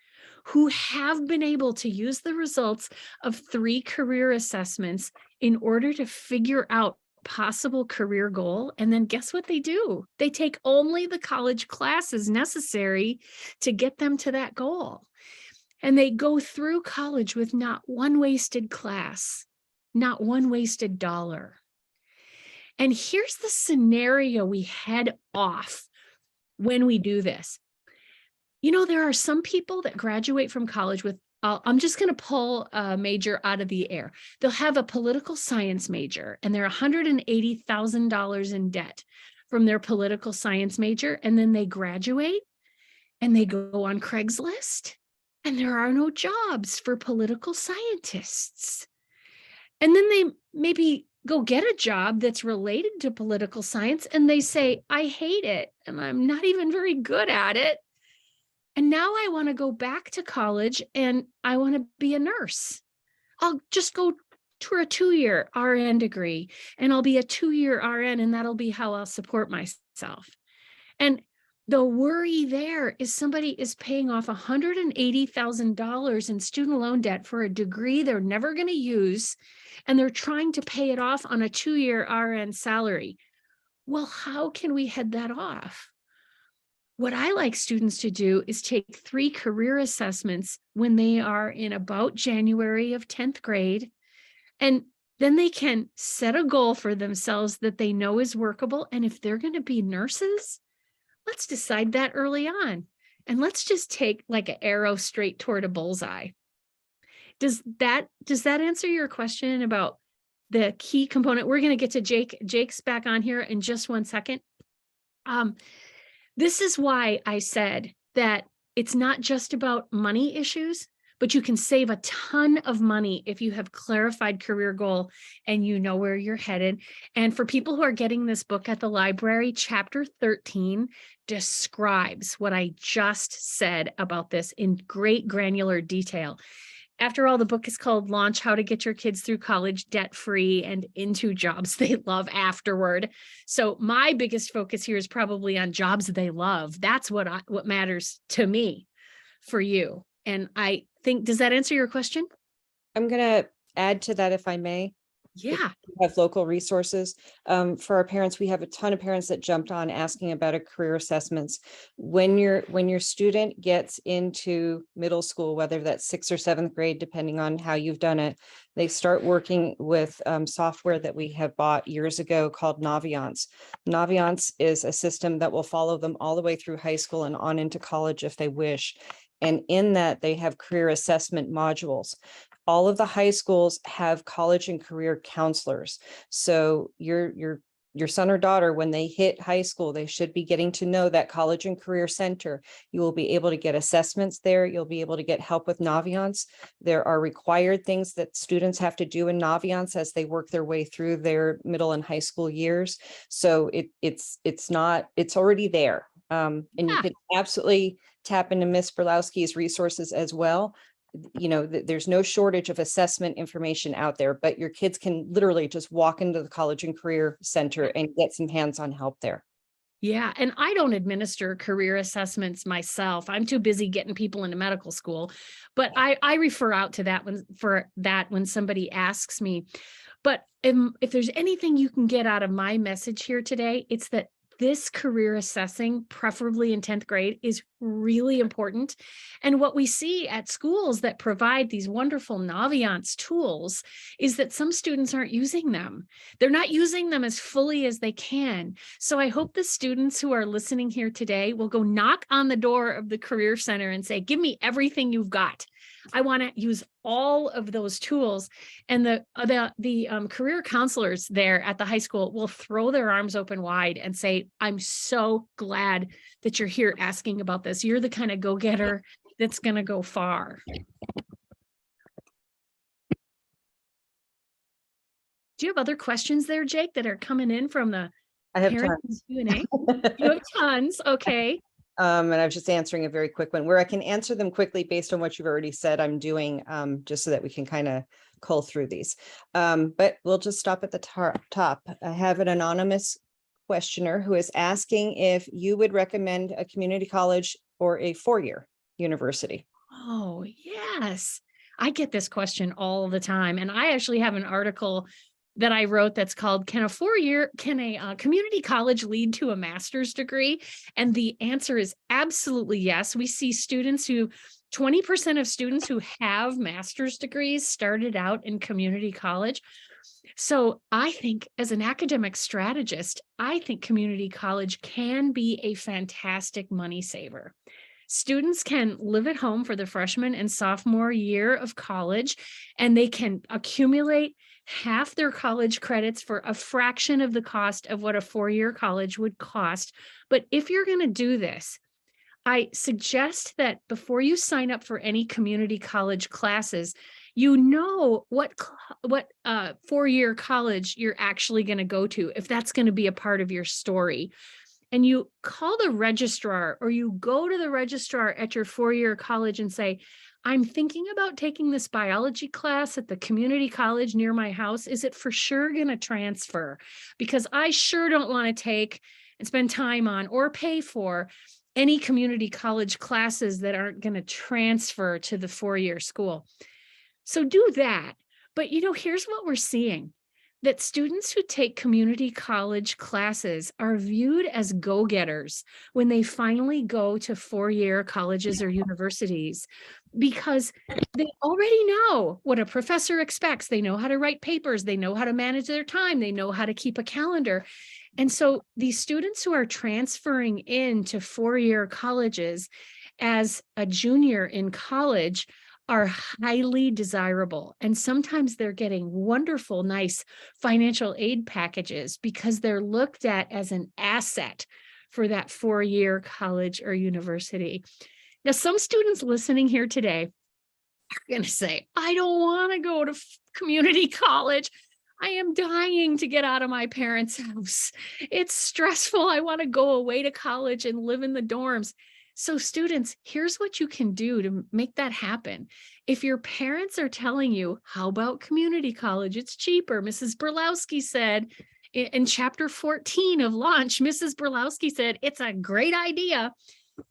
who have been able to use the results of 3 career assessments in order to figure out possible career goal. And then guess what they do? They take only the college classes necessary to get them to that goal. And they go through college with not one wasted class, not one wasted dollar. And here's the scenario we head off when we do this. You know, there are some people that graduate from college with, I'm just going to pull a major out of the air. They'll have a political science major and they're $180,000 in debt from their political science major. And then they graduate and they go on Craigslist and there are no jobs for political scientists. And then they maybe go get a job that's related to political science and they say, I hate it and I'm not even very good at it. And now I want to go back to college and I want to be a nurse. I'll just go to a 2-year RN degree and I'll be a 2-year RN and that'll be how I'll support myself. And the worry there is somebody is paying off $180,000 in student loan debt for a degree they're never going to use, and they're trying to pay it off on a 2-year RN salary. Well, how can we head that off? What I like students to do is take 3 career assessments when they are in about January of 10th grade. And then they can set a goal for themselves that they know is workable. And if they're going to be nurses, let's decide that early on. And let's just take like an arrow straight toward a bullseye. Does that answer your question about the key component? We're going to get to Jake. Jake's back on here in just 1 second. This is why I said that it's not just about money issues, but you can save a ton of money if you have clarified career goal and you know where you're headed. And for people who are getting this book at the library, chapter 13 describes what I just said about this in great granular detail. After all, the book is called Launch How to Get Your Kids Through College Debt-Free and Into Jobs They Love Afterward. So my biggest focus here is probably on jobs they love. That's what matters to me for you. And I think, does that answer your question? I'm going to add to that if I may. Yeah. We have local resources. For our parents, we have a ton of parents that jumped on asking about a career assessments. When your student gets into middle school, whether that's 6th or 7th grade, depending on how you've done it, they start working with software that we have bought years ago called Naviance. Naviance is a system that will follow them all the way through high school and on into college if they wish. And in that, they have career assessment modules. All of the high schools have college and career counselors. So your son or daughter, when they hit high school, they should be getting to know that college and career center. You will be able to get assessments there. You'll be able to get help with Naviance. There are required things that students have to do in Naviance as they work their way through their middle and high school years. So it's already there. And you can absolutely tap into Ms. Burlowski's resources as well. You know, there's no shortage of assessment information out there, but your kids can literally just walk into the college and career center and get some hands-on help there. Yeah. And I don't administer career assessments myself. I'm too busy getting people into medical school, but I refer out to that when somebody asks me. But if there's anything you can get out of my message here today, it's that this career assessing, preferably in 10th grade, is really important. And what we see at schools that provide these wonderful Naviance tools is that some students aren't using them. They're not using them as fully as they can. So I hope the students who are listening here today will go knock on the door of the Career Center and say, give me everything you've got. I want to use all of those tools. And the career counselors there at the high school will throw their arms open wide and say, I'm so glad that you're here asking about this. You're the kind of go-getter that's going to go far. Do you have other questions there, Jake, that are coming in from the parents Q&A? You have tons. Okay. And I was just answering a very quick one where I can answer them quickly based on what you've already said I'm doing, just so that we can kind of cull through these. But we'll just stop at the top. I have an anonymous questioner who is asking if you would recommend a community college or a four-year university. Oh, yes. I get this question all the time. And I actually have an article that I wrote that's called, can a community college lead to a master's degree? And the answer is absolutely yes. We see 20% of students who have master's degrees started out in community college. So I think as an academic strategist, I think community college can be a fantastic money saver. Students can live at home for the freshman and sophomore year of college, and they can accumulate half their college credits for a fraction of the cost of what a four-year college would cost. But if you're going to do this, I suggest that before you sign up for any community college classes, you know what four-year college you're actually going to go to, if that's going to be a part of your story. And you call the registrar, or you go to the registrar at your four-year college and say, I'm thinking about taking this biology class at the community college near my house. Is it for sure going to transfer? Because I sure don't want to take and spend time on or pay for any community college classes that aren't going to transfer to the four-year school. So do that. But, here's what we're seeing. that students who take community college classes are viewed as go-getters when they finally go to four-year colleges or universities, because they already know what a professor expects. They know how to write papers. They know how to manage their time. They know how to keep a calendar. And so these students who are transferring into four-year colleges as a junior in college are highly desirable. And sometimes they're getting wonderful, nice financial aid packages because they're looked at as an asset for that four-year college or university. Now, some students listening here today are going to say, I don't want to go to community college. I am dying to get out of my parents' house. It's stressful. I want to go away to college and live in the dorms. So students, here's what you can do to make that happen. If your parents are telling you, how about community college? It's cheaper. Mrs. Burlowski said in chapter 14 of Launch, Mrs. Burlowski said, it's a great idea.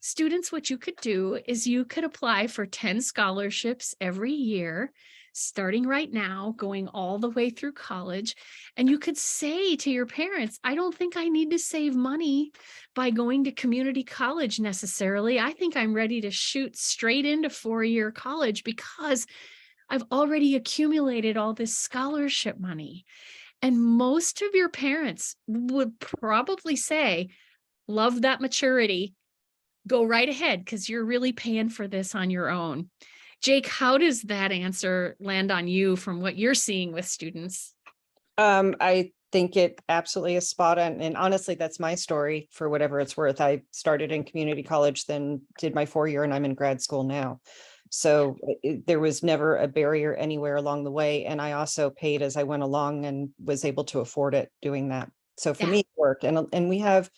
Students, what you could do is you could apply for 10 scholarships every year, starting right now, going all the way through college. And you could say to your parents, I don't think I need to save money by going to community college necessarily. I think I'm ready to shoot straight into four-year college because I've already accumulated all this scholarship money. And most of your parents would probably say, love that maturity. Go right ahead because you're really paying for this on your own. Jake, how does that answer land on you from what you're seeing with students? I think it absolutely is spot on. And honestly, that's my story for whatever it's worth. I started in community college, then did my 4-year, and I'm in grad school now. So there was never a barrier anywhere along the way. And I also paid as I went along and was able to afford it doing that. So for me, it worked. And we have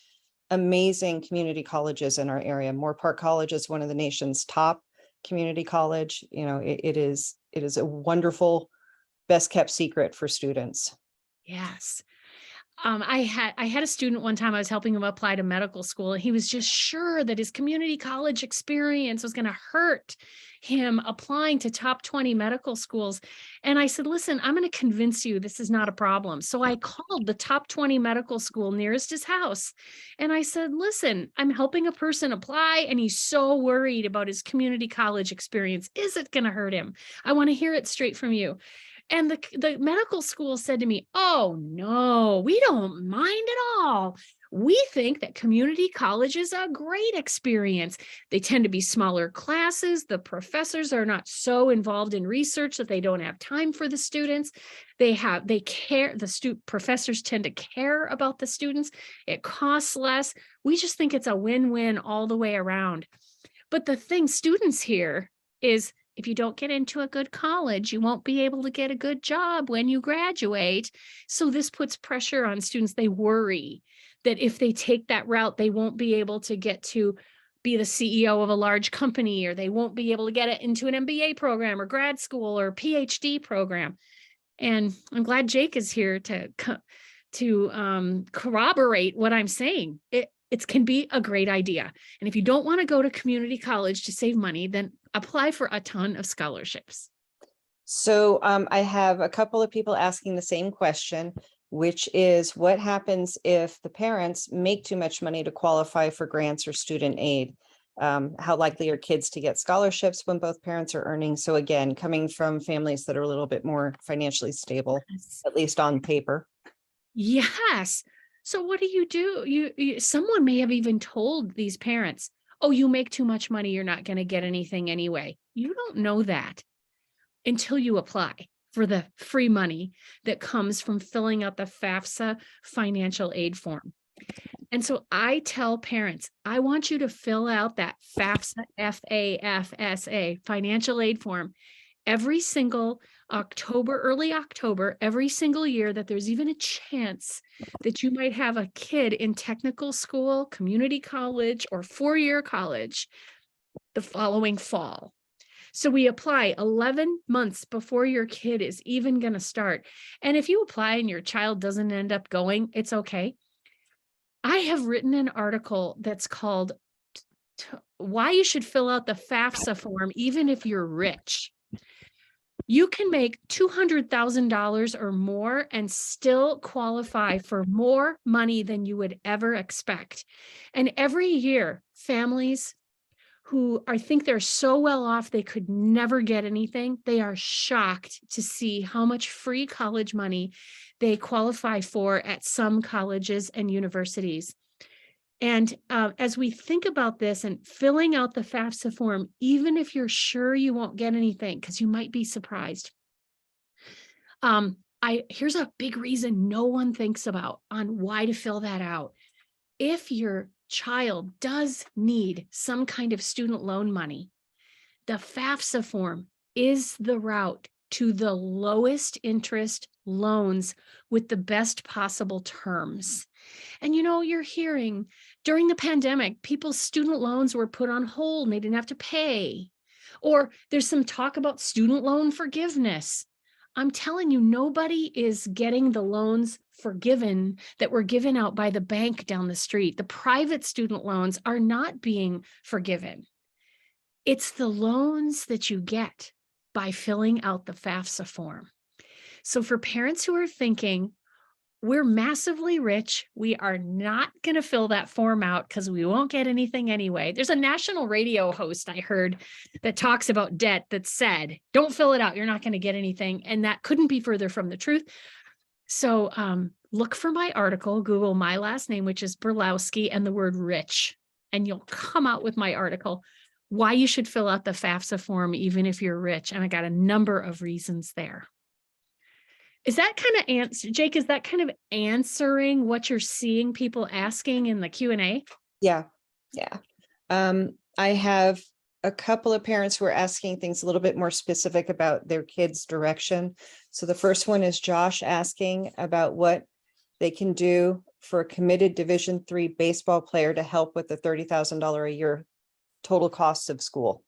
amazing community colleges in our area. Moore Park College is one of the nation's top community college. You know, it is a wonderful, best kept secret for students. Yes. I had a student one time, I was helping him apply to medical school, and he was just sure that his community college experience was going to hurt him applying to top 20 medical schools. And I said, listen, I'm going to convince you this is not a problem. So I called the top 20 medical school nearest his house. And I said, listen, I'm helping a person apply, and he's so worried about his community college experience. Is it going to hurt him? I want to hear it straight from you. And the medical school said to me, oh, no, we don't mind at all. We think that community college is a great experience. They tend to be smaller classes. The professors are not so involved in research that they don't have time for the students. Professors tend to care about the students. It costs less. We just think it's a win-win all the way around. But the thing students hear is, if you don't get into a good college, you won't be able to get a good job when you graduate. So this puts pressure on students. They worry that if they take that route, they won't be able to get to be the CEO of a large company, or they won't be able to get it into an MBA program or grad school or PhD program. And I'm glad Jake is here to corroborate what I'm saying. It can be a great idea. And if you don't want to go to community college to save money, then apply for a ton of scholarships. So I have a couple of people asking the same question, which is, what happens if the parents make too much money to qualify for grants or student aid? How likely are kids to get scholarships when both parents are earning? So again, coming from families that are a little bit more financially stable, at least on paper. Yes. So what do? Someone may have even told these parents, oh, you make too much money, you're not going to get anything anyway. You don't know that until you apply for the free money that comes from filling out the FAFSA financial aid form. And so I tell parents, I want you to fill out that FAFSA, FAFSA financial aid form every single early October, every single year that there's even a chance that you might have a kid in technical school, community college, or four-year college the following fall. So we apply 11 months before your kid is even going to start. And if you apply and your child doesn't end up going, it's okay. I have written an article that's called Why You Should Fill Out the FAFSA Form Even If You're Rich. You can make $200,000 or more and still qualify for more money than you would ever expect. And every year, families who think they're so well off they could never get anything, they are shocked to see how much free college money they qualify for at some colleges and universities. And as we think about this and filling out the FAFSA form, even if you're sure you won't get anything, because you might be surprised. Here's a big reason no one thinks about on why to fill that out. If your child does need some kind of student loan money, the FAFSA form is the route to the lowest interest loans with the best possible terms. And you're hearing during the pandemic, people's student loans were put on hold and they didn't have to pay. Or there's some talk about student loan forgiveness. I'm telling you, nobody is getting the loans forgiven that were given out by the bank down the street. The private student loans are not being forgiven. It's the loans that you get by filling out the FAFSA form. So for parents who are thinking, we're massively rich, we are not going to fill that form out because we won't get anything anyway. There's a national radio host I heard that talks about debt that said, don't fill it out, you're not going to get anything. And that couldn't be further from the truth. So look for my article, Google my last name, which is Burlowski, and the word rich, and you'll come out with my article, why you should fill out the FAFSA form, even if you're rich. And I got a number of reasons there. Is that kind of Jake, is that kind of answering what you're seeing people asking in the Q&A? Yeah. I have a couple of parents who are asking things a little bit more specific about their kids' direction. So the first one is Josh asking about what they can do for a committed Division III baseball player to help with the $30,000 a year total cost of school.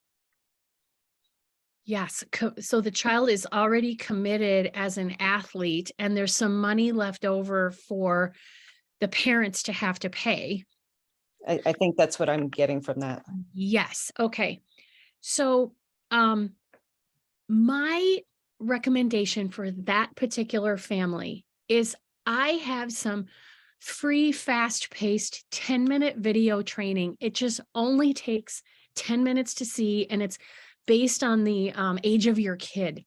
Yes. So the child is already committed as an athlete, and there's some money left over for the parents to have to pay. I think that's what I'm getting from that. Yes. Okay. So my recommendation for that particular family is I have some free, fast-paced 10-minute video training. It just only takes 10 minutes to see, and it's based on the age of your kid.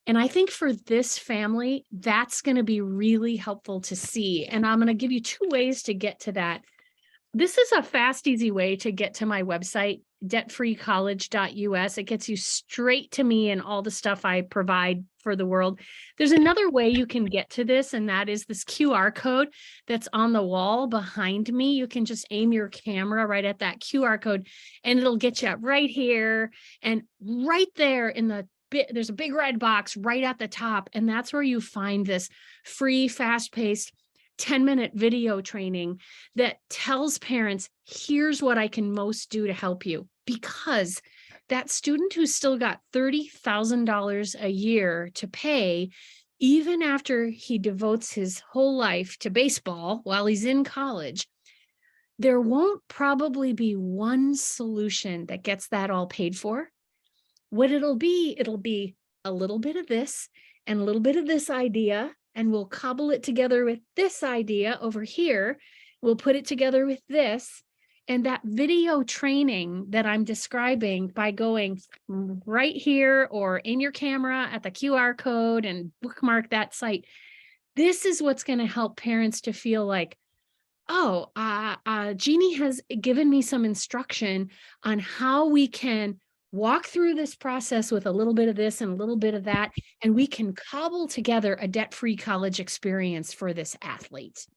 And I think for this family, that's going to be really helpful to see. And I'm going to give you 2 ways to get to that. This is a fast, easy way to get to my website, debtfreecollege.us. It gets you straight to me and all the stuff I provide for the world. There's another way you can get to this, and that is this QR code that's on the wall behind me. You can just aim your camera right at that QR code, and it'll get you right here. And right there in the there's a big red box right at the top, and that's where you find this free, fast-paced 10-minute video training that tells parents, here's what I can most do to help you. Because that student who's still got $30,000 a year to pay, even after he devotes his whole life to baseball while he's in college, there won't probably be one solution that gets that all paid for. What it'll be a little bit of this and a little bit of this idea, and we'll cobble it together with this idea over here. We'll put it together with this. And that video training that I'm describing by going right here or in your camera at the QR code and bookmark that site, this is what's going to help parents to feel like, oh, Jeannie has given me some instruction on how we can walk through this process with a little bit of this and a little bit of that, and we can cobble together a debt-free college experience for this athlete.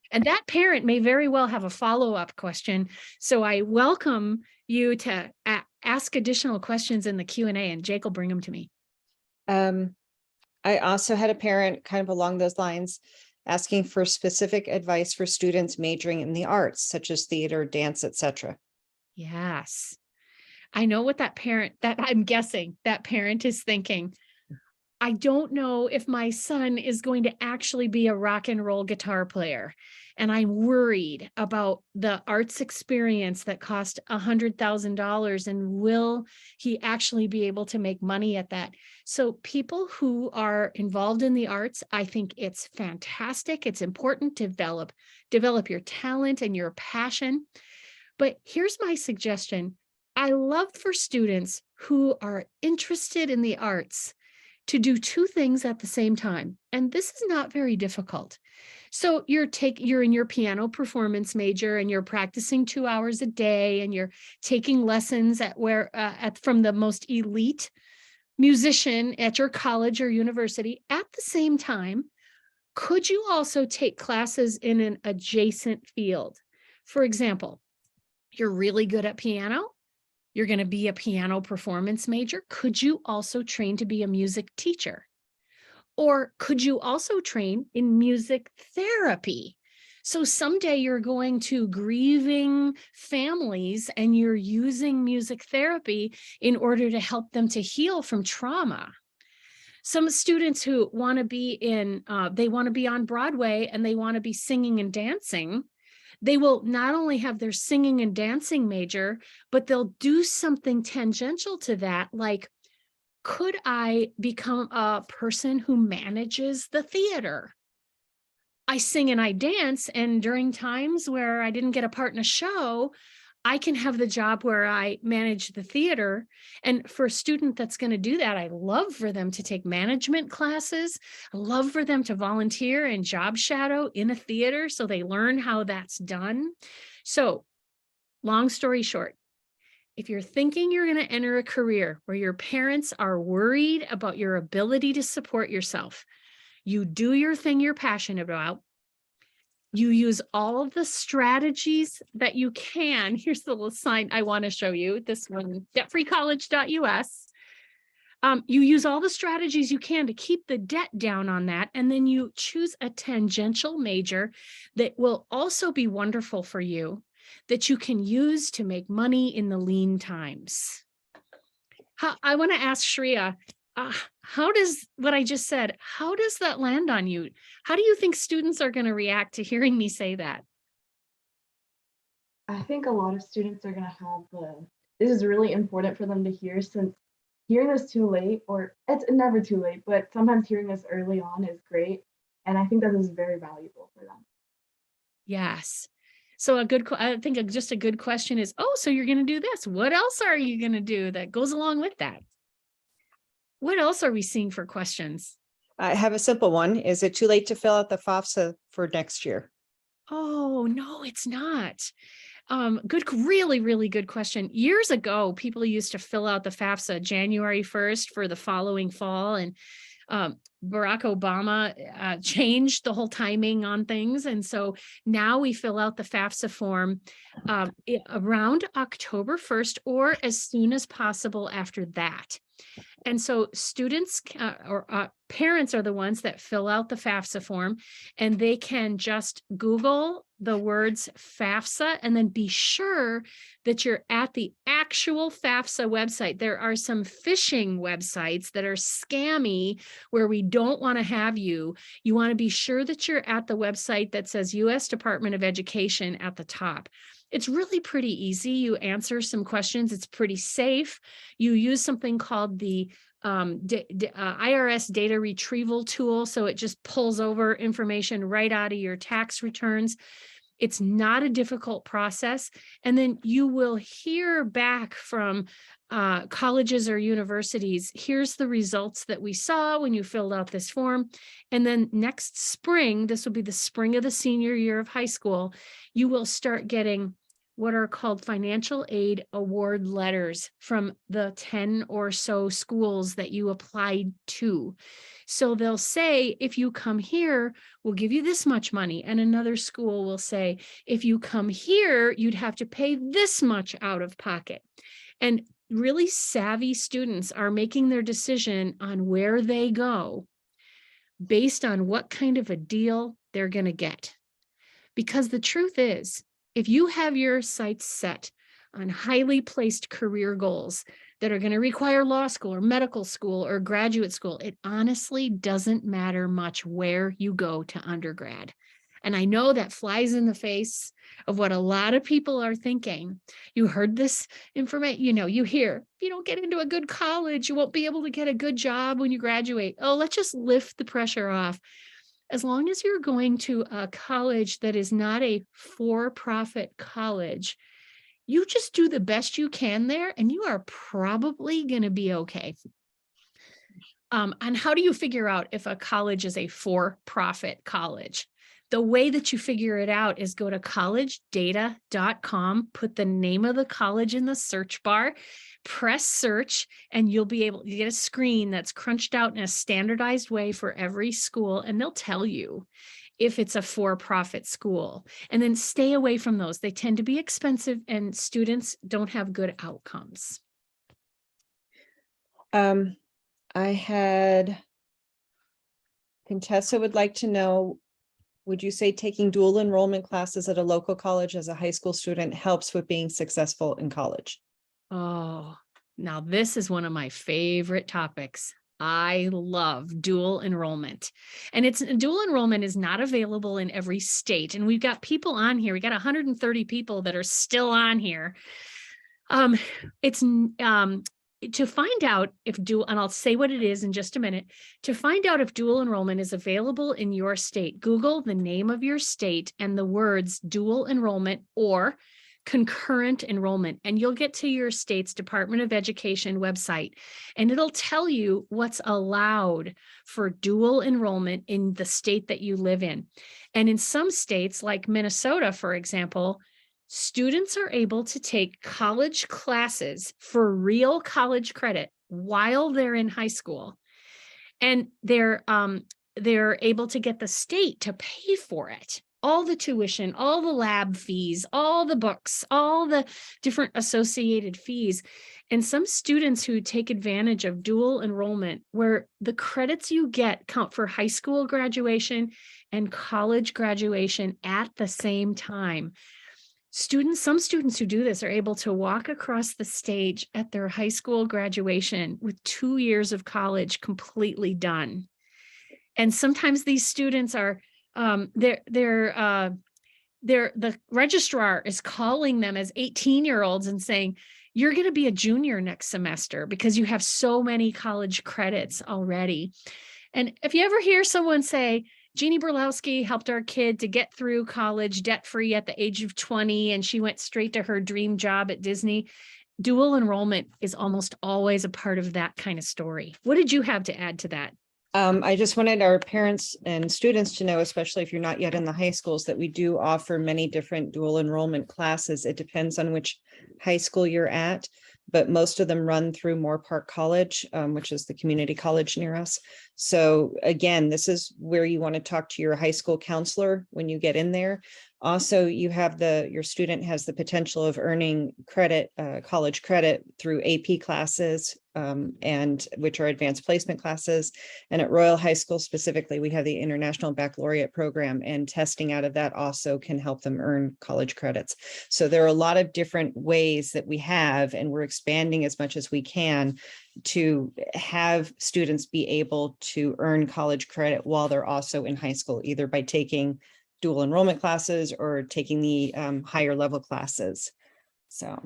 And that parent may very well have a follow-up question. So I welcome you to ask additional questions in the Q&A, and Jake will bring them to me. I also had a parent kind of along those lines asking for specific advice for students majoring in the arts, such as theater, dance, etc. Yes. I know what that parent, that I'm guessing that parent is thinking. I don't know if my son is going to actually be a rock and roll guitar player. And I'm worried about the arts experience that cost $100,000. And will he actually be able to make money at that? So people who are involved in the arts, I think it's fantastic. It's important to develop your talent and your passion. But here's my suggestion. I love for students who are interested in the arts to do two things at the same time. And this is not very difficult. So you're in your piano performance major and you're practicing 2 hours a day and you're taking lessons from the most elite musician at your college or university. At the same time, could you also take classes in an adjacent field? For example, you're really good at piano. You're going to be a piano performance major. Could you also train to be a music teacher? Or could you also train in music therapy? So someday you're going to grieving families and you're using music therapy in order to help them to heal from trauma. Some students who want to be they want to be on Broadway and they want to be singing and dancing. They will not only have their singing and dancing major, but they'll do something tangential to that, like, could I become a person who manages the theater? I sing and I dance, and during times where I didn't get a part in a show, I can have the job where I manage the theater. And for a student that's going to do that, I love for them to take management classes. I love for them to volunteer and job shadow in a theater so they learn how that's done. So, long story short, if you're thinking you're going to enter a career where your parents are worried about your ability to support yourself, you do your thing you're passionate about. You use all of the strategies that you can. Here's the little sign I want to show you. This one, debtfreecollege.us. You use all the strategies you can to keep the debt down on that. And then you choose a tangential major that will also be wonderful for you, that you can use to make money in the lean times. I want to ask Shreya, how does what I just said, how does that land on you? How do you think students are going to react to hearing me say that? I think a lot of students are going to this is really important for them to hear, since hearing this too late, or it's never too late, but sometimes hearing this early on is great. And I think that is very valuable for them. Yes. So I think just a good question is, so you're going to do this. What else are you going to do that goes along with that? What else are we seeing for questions? I have a simple one. Is it too late to fill out the FAFSA for next year? Oh, no, it's not. Really, really good question. Years ago, people used to fill out the FAFSA January 1st for the following fall. And Barack Obama changed the whole timing on things. And so now we fill out the FAFSA form around October 1st or as soon as possible after that. And so students or parents are the ones that fill out the FAFSA form, and they can just Google the words FAFSA and then be sure that you're at the actual FAFSA website. There are some phishing websites that are scammy where we don't want to have you. You want to be sure that you're at the website that says U.S. Department of Education at the top. It's really pretty easy. You answer some questions. It's pretty safe. You use something called the IRS data retrieval tool. So it just pulls over information right out of your tax returns. It's not a difficult process. And then you will hear back from colleges or universities. Here's the results that we saw when you filled out this form. And then next spring, this will be the spring of the senior year of high school, you will start getting what are called financial aid award letters from the 10 or so schools that you applied to. So they'll say, if you come here, we'll give you this much money. And another school will say, if you come here, you'd have to pay this much out of pocket. And really savvy students are making their decision on where they go based on what kind of a deal they're going to get. Because the truth is, if you have your sights set on highly placed career goals that are going to require law school or medical school or graduate school, it honestly doesn't matter much where you go to undergrad. And I know that flies in the face of what a lot of people are thinking. You heard this information, you hear, if you don't get into a good college, you won't be able to get a good job when you graduate. Oh, let's just lift the pressure off. As long as you're going to a college that is not a for-profit college, you just do the best you can there, and you are probably going to be okay. And how do you figure out if a college is a for-profit college? The way that you figure it out is go to collegedata.com, put the name of the college in the search bar, press search, and you'll be able to get a screen that's crunched out in a standardized way for every school, and they'll tell you if it's a for-profit school. And then stay away from those. They tend to be expensive and students don't have good outcomes. Contessa would like to know, would you say taking dual enrollment classes at a local college as a high school student helps with being successful in college? Oh, now this is one of my favorite topics. I love dual enrollment, and dual enrollment is not available in every state. And we've got people on here. We got 130 people that are still on here. To find out if dual, and I'll say what it is in just a minute, to find out if dual enrollment is available in your state, Google the name of your state and the words dual enrollment or concurrent enrollment, and you'll get to your state's Department of Education website, and it'll tell you what's allowed for dual enrollment in the state that you live in. And in some states, like Minnesota, for example, students are able to take college classes for real college credit while they're in high school. And they're able to get the state to pay for it. All the tuition, all the lab fees, all the books, all the different associated fees. And some students who take advantage of dual enrollment, where the credits you get count for high school graduation and college graduation at the same time. Some students who do this are able to walk across the stage at their high school graduation with 2 years of college completely done. And sometimes these students are, the registrar is calling them as 18-year-olds and saying, you're going to be a junior next semester because you have so many college credits already. And if you ever hear someone say, Jeannie Burlowski helped our kid to get through college debt-free at the age of 20, and she went straight to her dream job at Disney, dual enrollment is almost always a part of that kind of story. What did you have to add to that? I just wanted our parents and students to know, especially if you're not yet in the high schools, that we do offer many different dual enrollment classes. It depends on which high school you're at, but most of them run through Moore Park College, which is the community college near us. So again, this is where you want to talk to your high school counselor when you get in there. Also, you have your student has the potential of earning credit, college credit through AP classes, and which are advanced placement classes. And at Royal High School specifically, we have the International Baccalaureate program, and testing out of that also can help them earn college credits. So there are a lot of different ways that we have, and we're expanding as much as we can to have students be able to earn college credit while they're also in high school, either by taking dual enrollment classes or taking the higher level classes. So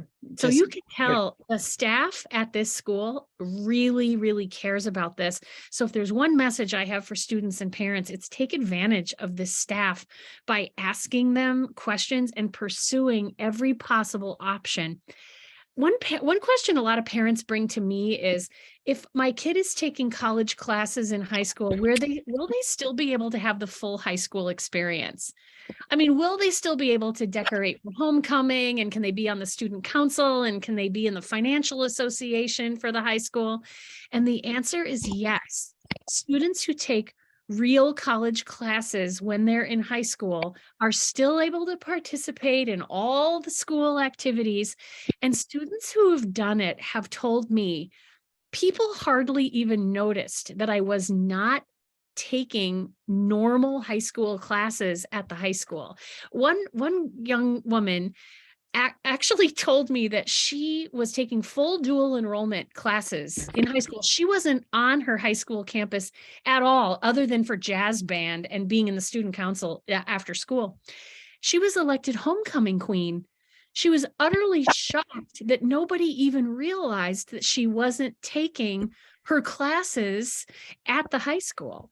you can tell the staff at this school really, really cares about this. So if there's one message I have for students and parents, it's take advantage of this staff by asking them questions and pursuing every possible option. One question a lot of parents bring to me is, if my kid is taking college classes in high school, will they still be able to have the full high school experience? I mean, will they still be able to decorate for homecoming, and can they be on the student council, and can they be in the financial association for the high school? And the answer is yes. Students who take real college classes when they're in high school are still able to participate in all the school activities. And students who have done it have told me people hardly even noticed that I was not taking normal high school classes at the high school. One young woman actually told me that she was taking full dual enrollment classes in high school. She wasn't on her high school campus at all, other than for jazz band and being in the student council after school. She was elected homecoming queen. She was utterly shocked that nobody even realized that she wasn't taking her classes at the high school.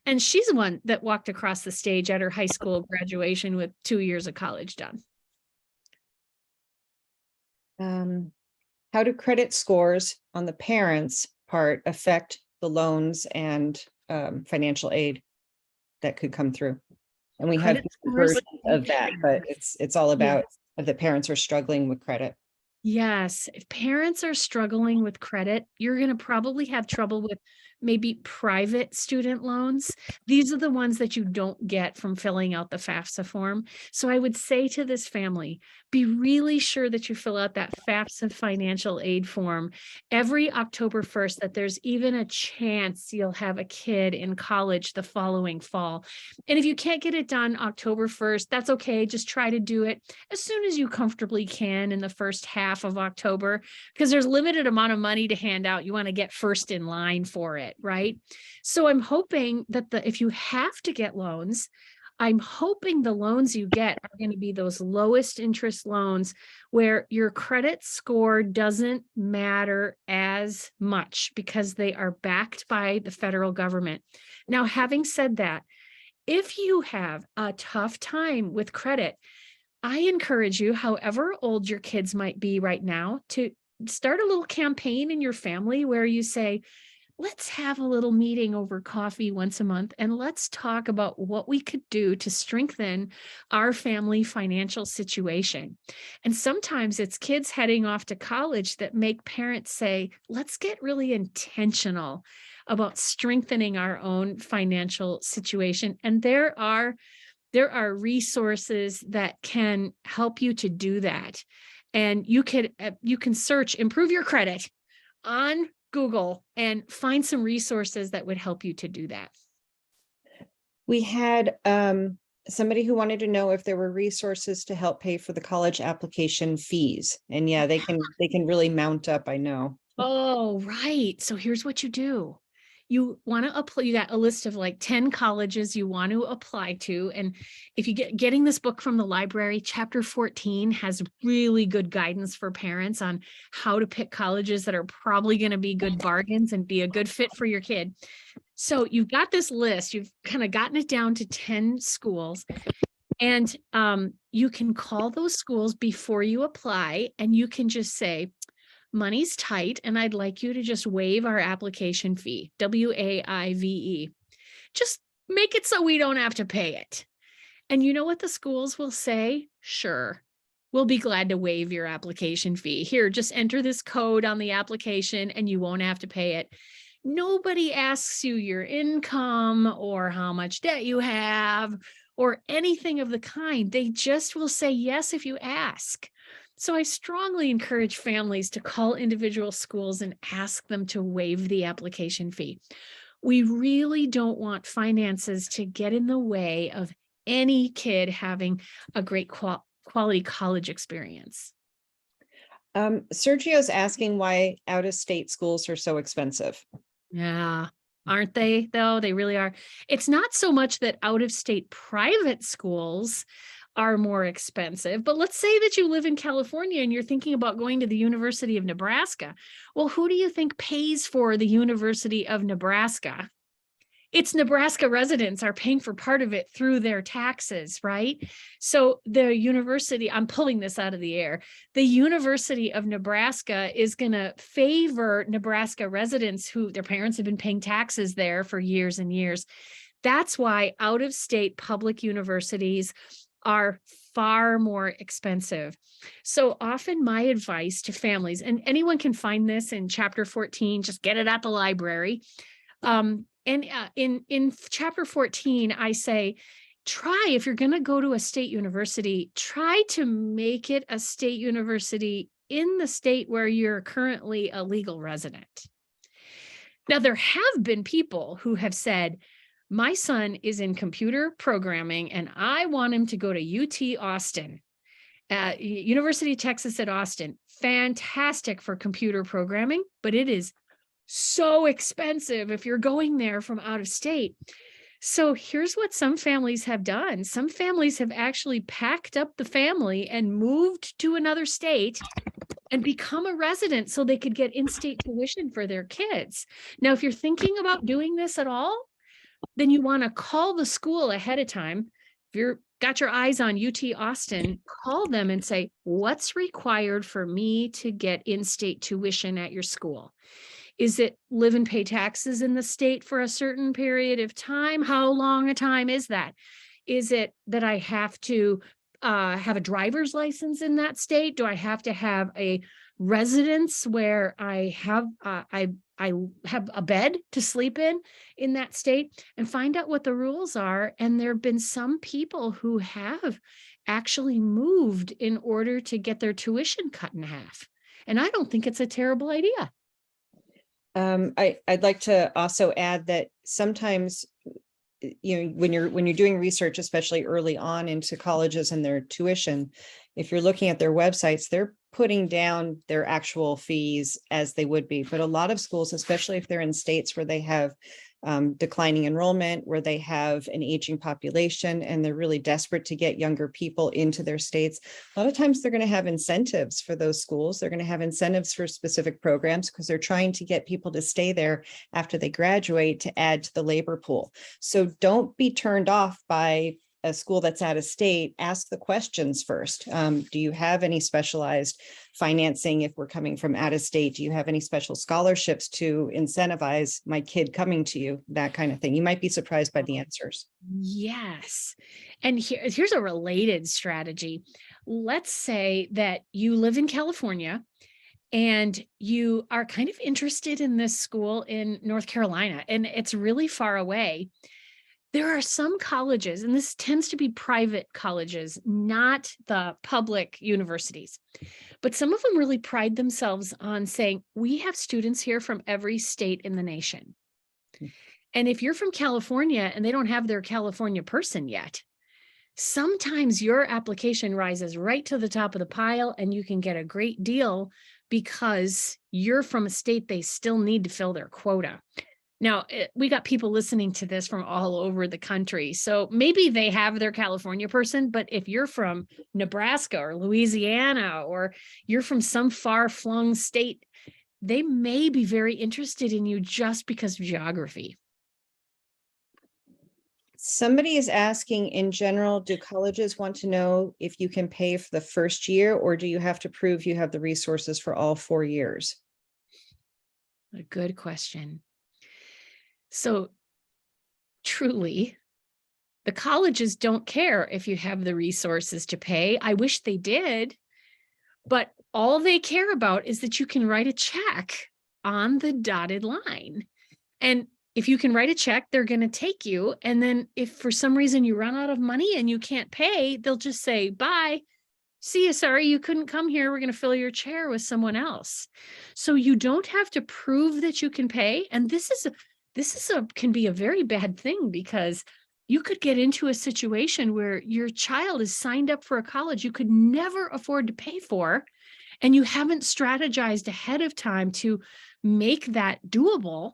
And she's the one that walked across the stage at her high school graduation with 2 years of college done. How do credit scores on the parents' part affect the loans and financial aid that could come through? And we have Credit scores versions of that, but it's all about if the parents are struggling with credit. Yes, if parents are struggling with credit, you're going to probably have trouble with maybe private student loans. These are the ones that you don't get from filling out the FAFSA form. So I would say to this family, be really sure that you fill out that FAFSA financial aid form every October 1st, that there's even a chance you'll have a kid in college the following fall. And if you can't get it done October 1st, that's okay. Just try to do it as soon as you comfortably can in the first half of October, because there's limited amount of money to hand out. You want to get first in line for it, right? So I'm hoping that if you have to get loans, I'm hoping the loans you get are going to be those lowest interest loans where your credit score doesn't matter as much because they are backed by the federal government. Now, having said that, if you have a tough time with credit, I encourage you, however old your kids might be right now, to start a little campaign in your family where you say, let's have a little meeting over coffee once a month and let's talk about what we could do to strengthen our family financial situation. And sometimes it's kids heading off to college that make parents say, let's get really intentional about strengthening our own financial situation. And there are resources that can help you to do that. And you can search improve your credit on Google and find some resources that would help you to do that. We had somebody who wanted to know if there were resources to help pay for the college application fees. And yeah, they can really mount up, I know. Oh, right. So here's what you do. You want to apply, you got a list of like 10 colleges you want to apply to. And if you getting this book from the library, chapter 14 has really good guidance for parents on how to pick colleges that are probably going to be good bargains and be a good fit for your kid. So you've got this list, you've kind of gotten it down to 10 schools, and you can call those schools before you apply, and you can just say, money's tight, and I'd like you to just waive our application fee, WAIVE. Just make it so we don't have to pay it. And you know what the schools will say? Sure, we'll be glad to waive your application fee. Here, just enter this code on the application and you won't have to pay it. Nobody asks you your income or how much debt you have or anything of the kind. They just will say yes if you ask. So I strongly encourage families to call individual schools and ask them to waive the application fee. We really don't want finances to get in the way of any kid having a great quality college experience. Sergio's asking why out-of-state schools are so expensive. Yeah, aren't they though? They really are. It's not so much that out-of-state private schools are more expensive, but let's say that you live in California and you're thinking about going to the University of Nebraska. Well, who do you think pays for the University of Nebraska? It's Nebraska residents are paying for part of it through their taxes, right? So the university, I'm pulling this out of the air, the University of Nebraska is going to favor Nebraska residents who their parents have been paying taxes there for years and years. That's why out-of-state public universities are far more expensive. So often my advice to families, and anyone can find this in chapter 14, just get it at the library. In chapter 14, I say, try, if you're going to go to a state university, try to make it a state university in the state where you're currently a legal resident. Now, there have been people who have said, my son is in computer programming and I want him to go to UT Austin. University of Texas at Austin, fantastic for computer programming, but it is so expensive if you're going there from out of state. So here's what some families have done. Some families have actually packed up the family and moved to another state and become a resident so they could get in-state tuition for their kids. Now, if you're thinking about doing this at all, then you want to call the school ahead of time. If you're got your eyes on UT Austin, call them and say, what's required for me to get in-state tuition at your school? Is it live and pay taxes in the state for a certain period of time? How long a time is that? Is it that I have to have a driver's license in that state? Do I have to have a residence where I have a bed to sleep in that state? And find out what the rules are. And there have been some people who have actually moved in order to get their tuition cut in half. And I don't think it's a terrible idea. I'd like to also add that sometimes, when you're doing research, especially early on into colleges and their tuition, if you're looking at their websites, they're putting down their actual fees as they would be. But a lot of schools, especially if they're in states where they have declining enrollment, where they have an aging population, and they're really desperate to get younger people into their states, a lot of times they're going to have incentives for those schools. They're going to have incentives for specific programs because they're trying to get people to stay there after they graduate to add to the labor pool. So don't be turned off by a school that's out of state. Ask the questions first. Do you have any specialized financing if we're coming from out of state? Do you have any special scholarships to incentivize my kid coming to you? That kind of thing. You might be surprised by the answers. Yes. And here's a related strategy. Let's say that you live in California and you are kind of interested in this school in North Carolina, and it's really far away. There are some colleges, and this tends to be private colleges, not the public universities, but some of them really pride themselves on saying, we have students here from every state in the nation. And if you're from California and they don't have their California person yet, sometimes your application rises right to the top of the pile and you can get a great deal because you're from a state they still need to fill their quota. Now, we got people listening to this from all over the country. So maybe they have their California person, but if you're from Nebraska or Louisiana, or you're from some far-flung state, they may be very interested in you just because of geography. Somebody is asking, in general, do colleges want to know if you can pay for the first year, or do you have to prove you have the resources for all 4 years? A good question. So truly, the colleges don't care if you have the resources to pay. I wish they did, but all they care about is that you can write a check on the dotted line. And if you can write a check, they're going to take you. And then if for some reason you run out of money and you can't pay, they'll just say, bye. See you, sorry, you couldn't come here. We're going to fill your chair with someone else. So you don't have to prove that you can pay. And this can be a very bad thing, because you could get into a situation where your child is signed up for a college you could never afford to pay for, and you haven't strategized ahead of time to make that doable.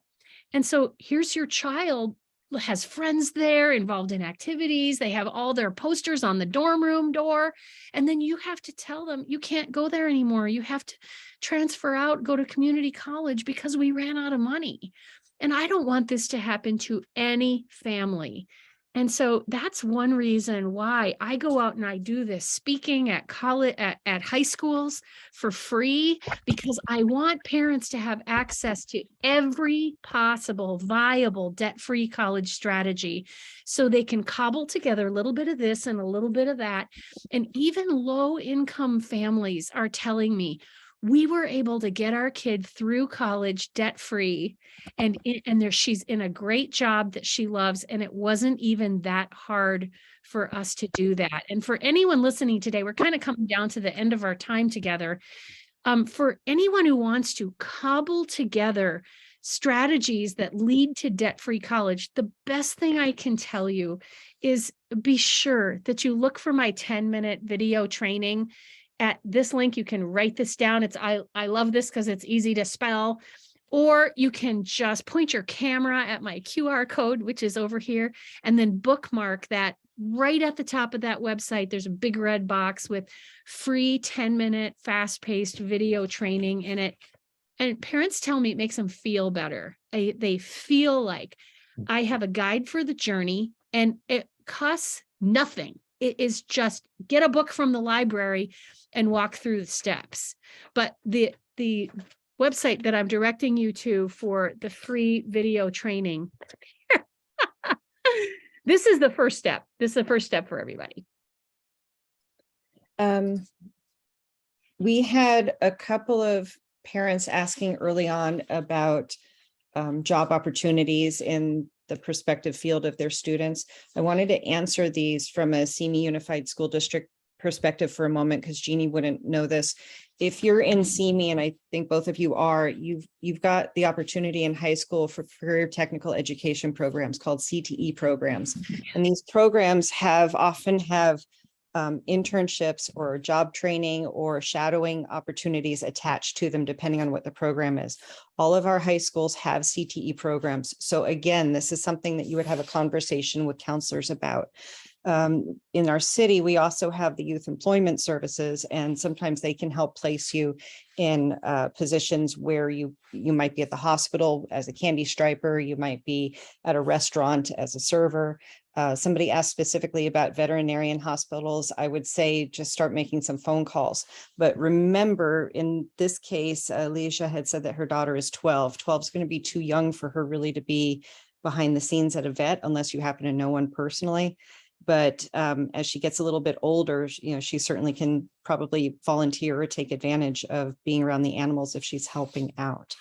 And so here's your child has friends there involved in activities. They have all their posters on the dorm room door. And then you have to tell them you can't go there anymore. You have to transfer out, go to community college because we ran out of money. And I don't want this to happen to any family. And so that's one reason why I go out and I do this speaking at college, at high schools for free, because I want parents to have access to every possible viable debt-free college strategy so they can cobble together a little bit of this and a little bit of that. And even low-income families are telling me, we were able to get our kid through college debt-free, and she's in a great job that she loves, and it wasn't even that hard for us to do that. And for anyone listening today, we're kind of coming down to the end of our time together. For anyone who wants to cobble together strategies that lead to debt-free college, the best thing I can tell you is be sure that you look for my 10-minute video training at this link. You can write this down. I love this because it's easy to spell. Or you can just point your camera at my QR code, which is over here, and then bookmark that right at the top of that website. There's a big red box with free 10-minute fast-paced video training in it. And parents tell me it makes them feel better. They feel like I have a guide for the journey, and it costs nothing. It is just get a book from the library and walk through the steps. But the website that I'm directing you to for the free video training, this is the first step. This is the first step for everybody. We had a couple of parents asking early on about job opportunities in the prospective field of their students. I wanted to answer these from a SIMI Unified School District perspective for a moment, because Jeannie wouldn't know this. If you're in SIMI, and I think both of you are, you've got the opportunity in high school for career technical education programs called CTE programs. And these programs often have internships or job training or shadowing opportunities attached to them, depending on what the program is. All of our high schools have CTE programs. So again, this is something that you would have a conversation with counselors about. In our city, we also have the youth employment services, and sometimes they can help place you in positions where you might be at the hospital as a candy striper, you might be at a restaurant as a server. Somebody asked specifically about veterinarian hospitals. I would say just start making some phone calls. But remember, in this case, Leisha had said that her daughter is 12. 12 is going to be too young for her really to be behind the scenes at a vet, unless you happen to know one personally. But as she gets a little bit older, she certainly can probably volunteer or take advantage of being around the animals if she's helping out.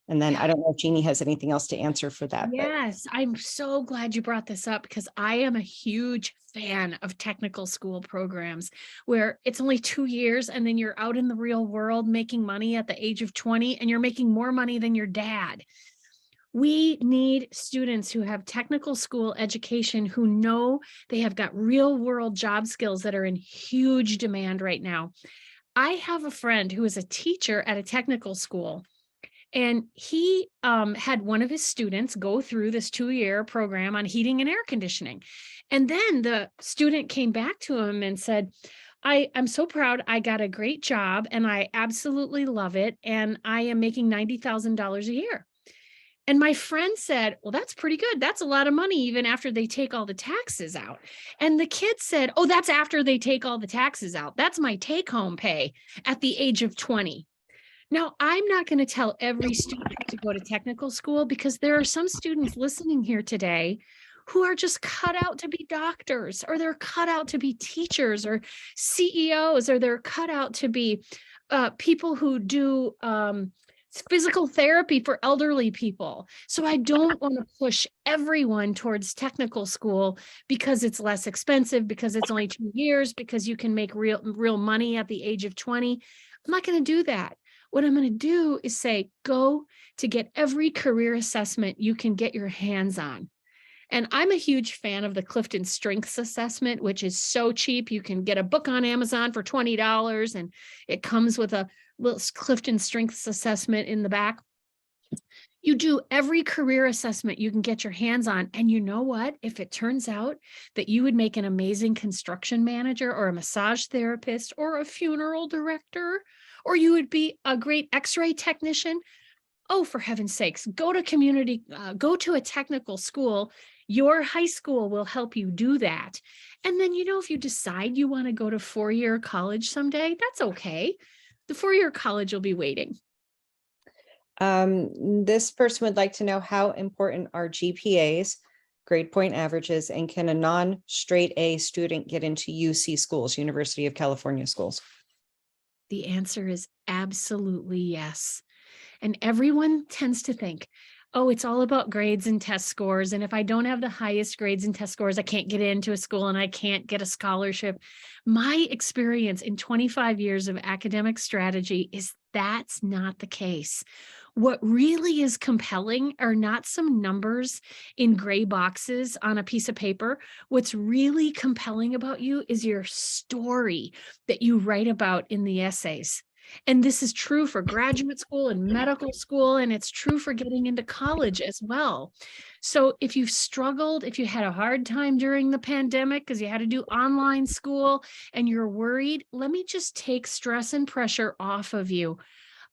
And then I don't know if Jeannie has anything else to answer for that. Yes, I'm so glad you brought this up, because I am a huge fan of technical school programs where it's only 2 years and then you're out in the real world making money at the age of 20, and you're making more money than your dad. We need students who have technical school education, who know they have got real world job skills that are in huge demand right now. I have a friend who is a teacher at a technical school, and he had one of his students go through this 2-year program on heating and air conditioning. And then the student came back to him and said, I'm so proud. I got a great job and I absolutely love it. And I am making $90,000 a year. And my friend said, well, that's pretty good. That's a lot of money, even after they take all the taxes out. And the kid said, oh, that's after they take all the taxes out. That's my take home pay at the age of 20. Now, I'm not going to tell every student to go to technical school, because there are some students listening here today who are just cut out to be doctors, or they're cut out to be teachers or CEOs, or they're cut out to be people who do physical therapy for elderly people. So I don't want to push everyone towards technical school because it's less expensive, because it's only 2 years, because you can make real money at the age of 20. I'm not going to do that. What I'm going to do is say, go to get every career assessment you can get your hands on. And I'm a huge fan of the Clifton Strengths Assessment, which is so cheap. You can get a book on Amazon for $20, and it comes with a little Clifton Strengths Assessment in the back. You do every career assessment you can get your hands on. And you know what? If it turns out that you would make an amazing construction manager, or a massage therapist, or a funeral director, or you would be a great X-ray technician, oh, for heaven's sakes, go to a technical school. Your high school will help you do that. And then, if you decide you want to go to 4-year college someday, that's okay. The 4-year college will be waiting. This person would like to know, how important are GPAs, grade point averages, and can a non-straight A student get into UC schools, University of California schools? The answer is absolutely yes. And everyone tends to think, oh, it's all about grades and test scores. And if I don't have the highest grades and test scores, I can't get into a school and I can't get a scholarship. My experience in 25 years of academic strategy is that's not the case. What really is compelling are not some numbers in gray boxes on a piece of paper. What's really compelling about you is your story that you write about in the essays. And this is true for graduate school and medical school, and it's true for getting into college as well. So if you've struggled, if you had a hard time during the pandemic because you had to do online school and you're worried, let me just take stress and pressure off of you.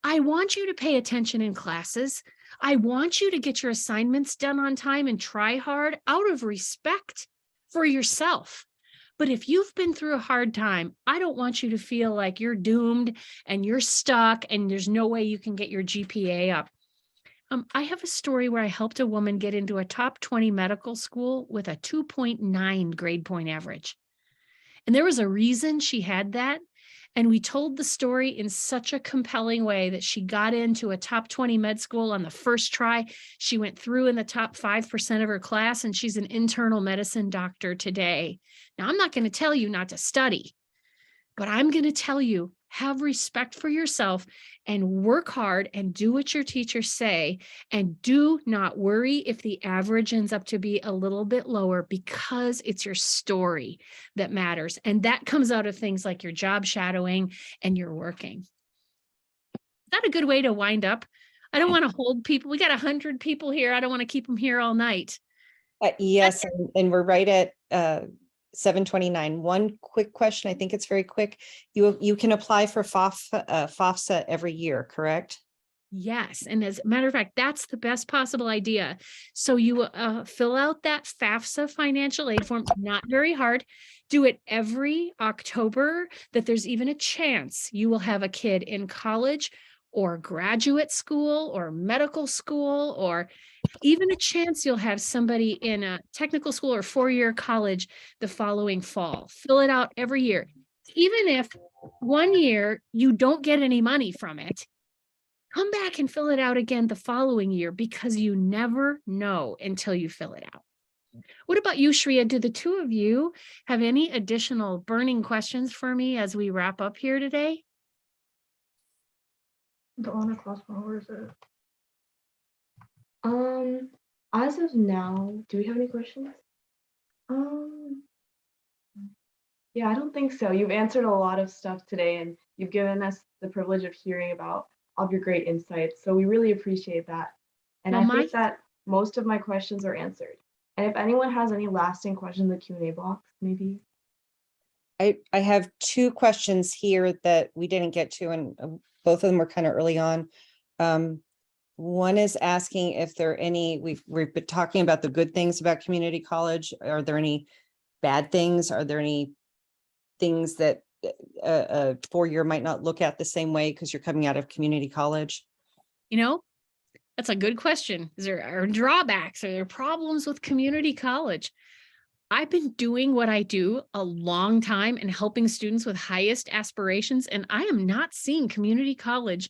I want you to pay attention in classes. I want you to get your assignments done on time and try hard out of respect for yourself. But if you've been through a hard time, I don't want you to feel like you're doomed and you're stuck and there's no way you can get your GPA up. I have a story where I helped a woman get into a top 20 medical school with a 2.9 grade point average. And there was a reason she had that. And we told the story in such a compelling way that she got into a top 20 med school on the first try. She went through in the top 5% of her class, and she's an internal medicine doctor today. Now, I'm not going to tell you not to study, but I'm going to tell you, have respect for yourself and work hard and do what your teachers say. And do not worry if the average ends up to be a little bit lower, because it's your story that matters. And that comes out of things like your job shadowing and your working. Is that a good way to wind up? I don't want to hold people. We got 100 people here. I don't want to keep them here all night. Yes, and we're right at 7:29. One quick question. I think it's very quick. You can apply for FAFSA every year, correct? Yes. And as a matter of fact, that's the best possible idea. So you fill out that FAFSA financial aid form, not very hard. Do it every October that there's even a chance you will have a kid in college or graduate school or medical school, or even a chance you'll have somebody in a technical school or four-year college the following fall. Fill it out every year. Even if one year you don't get any money from it, come back and fill it out again the following year, because you never know until you fill it out. What about you, Shreya? Do the two of you have any additional burning questions for me as we wrap up here today? The honor class, where is it? As of now, do we have any questions? Yeah, I don't think so. You've answered a lot of stuff today, and you've given us the privilege of hearing about all of your great insights. So we really appreciate that. And Well, I think that most of my questions are answered. And if anyone has any lasting questions in the Q&A box, maybe. I have two questions here that we didn't get to, and both of them were kind of early on. One is asking if there are any, we've been talking about the good things about community college. Are there any bad things? Are there any things that a four-year might not look at the same way because you're coming out of community college? You know, that's a good question. Is there drawbacks? Are there problems with community college? I've been doing what I do a long time and helping students with highest aspirations, and I am not seeing community college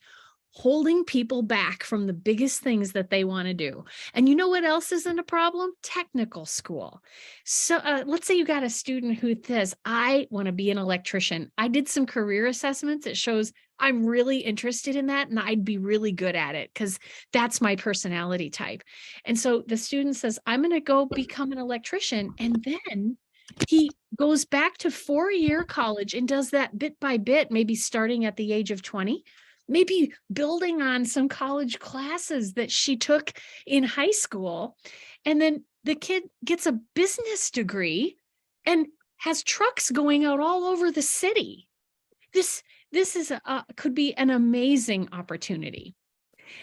holding people back from the biggest things that they want to do. And you know what else isn't a problem? Technical school. So let's say you got a student who says, I want to be an electrician. I did some career assessments. It shows I'm really interested in that and I'd be really good at it because that's my personality type. And so the student says, I'm going to go become an electrician. And then he goes back to four-year college and does that bit by bit, maybe starting at the age of 20. Maybe building on some college classes that she took in high school. And then the kid gets a business degree and has trucks going out all over the city. This is could be an amazing opportunity.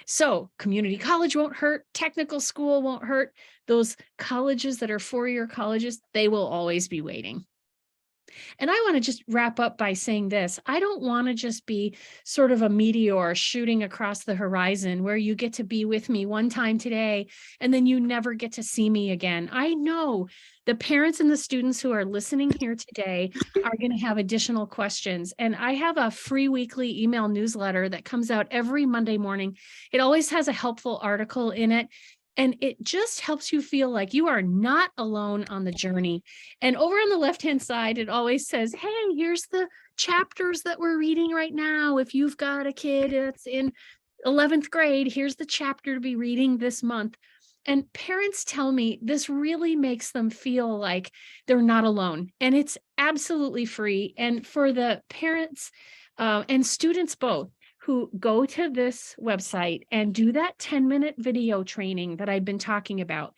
So community college won't hurt. Technical school won't hurt. Those colleges that are four-year colleges, they will always be waiting. And I want to just wrap up by saying this. I don't want to just be sort of a meteor shooting across the horizon where you get to be with me one time today and then you never get to see me again. I know the parents and the students who are listening here today are going to have additional questions. And I have a free weekly email newsletter that comes out every Monday morning. It always has a helpful article in it. And it just helps you feel like you are not alone on the journey. And over on the left-hand side, it always says, hey, here's the chapters that we're reading right now. If you've got a kid that's in 11th grade, here's the chapter to be reading this month. And parents tell me this really makes them feel like they're not alone. And it's absolutely free. And for the parents and students both, who go to this website and do that 10-minute video training that I've been talking about.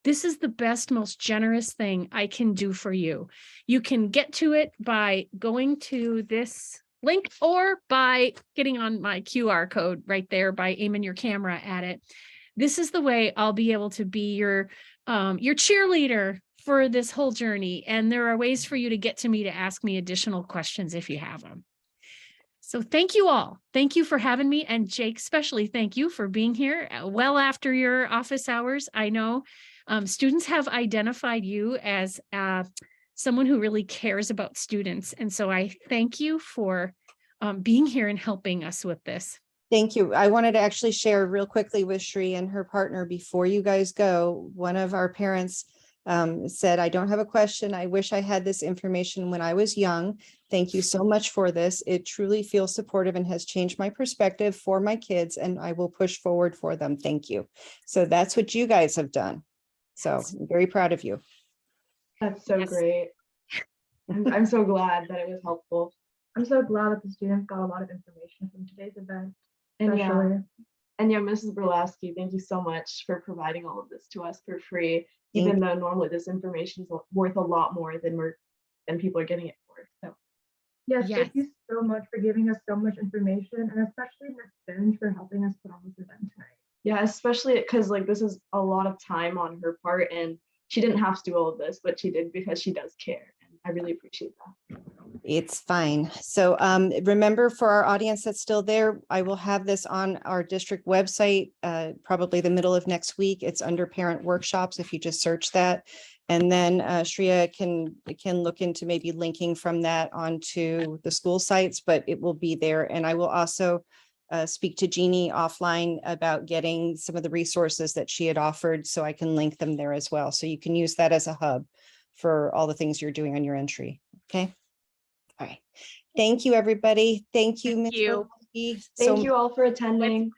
This is the best, most generous thing I can do for you. You can get to it by going to this link or by getting on my QR code right there by aiming your camera at it. This is the way I'll be able to be your cheerleader for this whole journey. And there are ways for you to get to me to ask me additional questions if you have them. So thank you all. Thank you for having me. And Jake, especially thank you for being here well after your office hours. I know students have identified you as someone who really cares about students. And so I thank you for being here and helping us with this. Thank you. I wanted to actually share real quickly with Shri and her partner before you guys go. One of our parents said, I don't have a question. I wish I had this information when I was young. Thank you so much for this. It truly feels supportive and has changed my perspective for my kids, and I will push forward for them. Thank you. So that's what you guys have done. So I'm very proud of you. That's so great. I'm so glad that it was helpful. I'm so glad that the students got a lot of information from today's event. And especially. yeah, Mrs. Burlowski, thank you so much for providing all of this to us for free, even though normally this information is worth a lot more than people are getting it for. So Yes, thank you so much for giving us so much information, and especially Ms. Finch for helping us put on this event tonight. Yeah, especially because like this is a lot of time on her part, and she didn't have to do all of this, but she did because she does care. And I really appreciate that. It's fine. So remember, for our audience that's still there, I will have this on our district website, probably the middle of next week. It's under parent workshops if you just search that. And then Shreya can look into maybe linking from that onto the school sites, but it will be there. And I will also speak to Jeannie offline about getting some of the resources that she had offered, so I can link them there as well. So you can use that as a hub for all the things you're doing on your entry. Okay. All right. Thank you, everybody. Thank you, Ms. Burlowski. Thank you all for attending.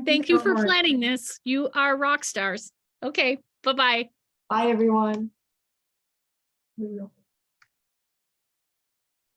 Thank you for planning this. You are rock stars. Okay. Bye-bye. Bye, everyone. We will.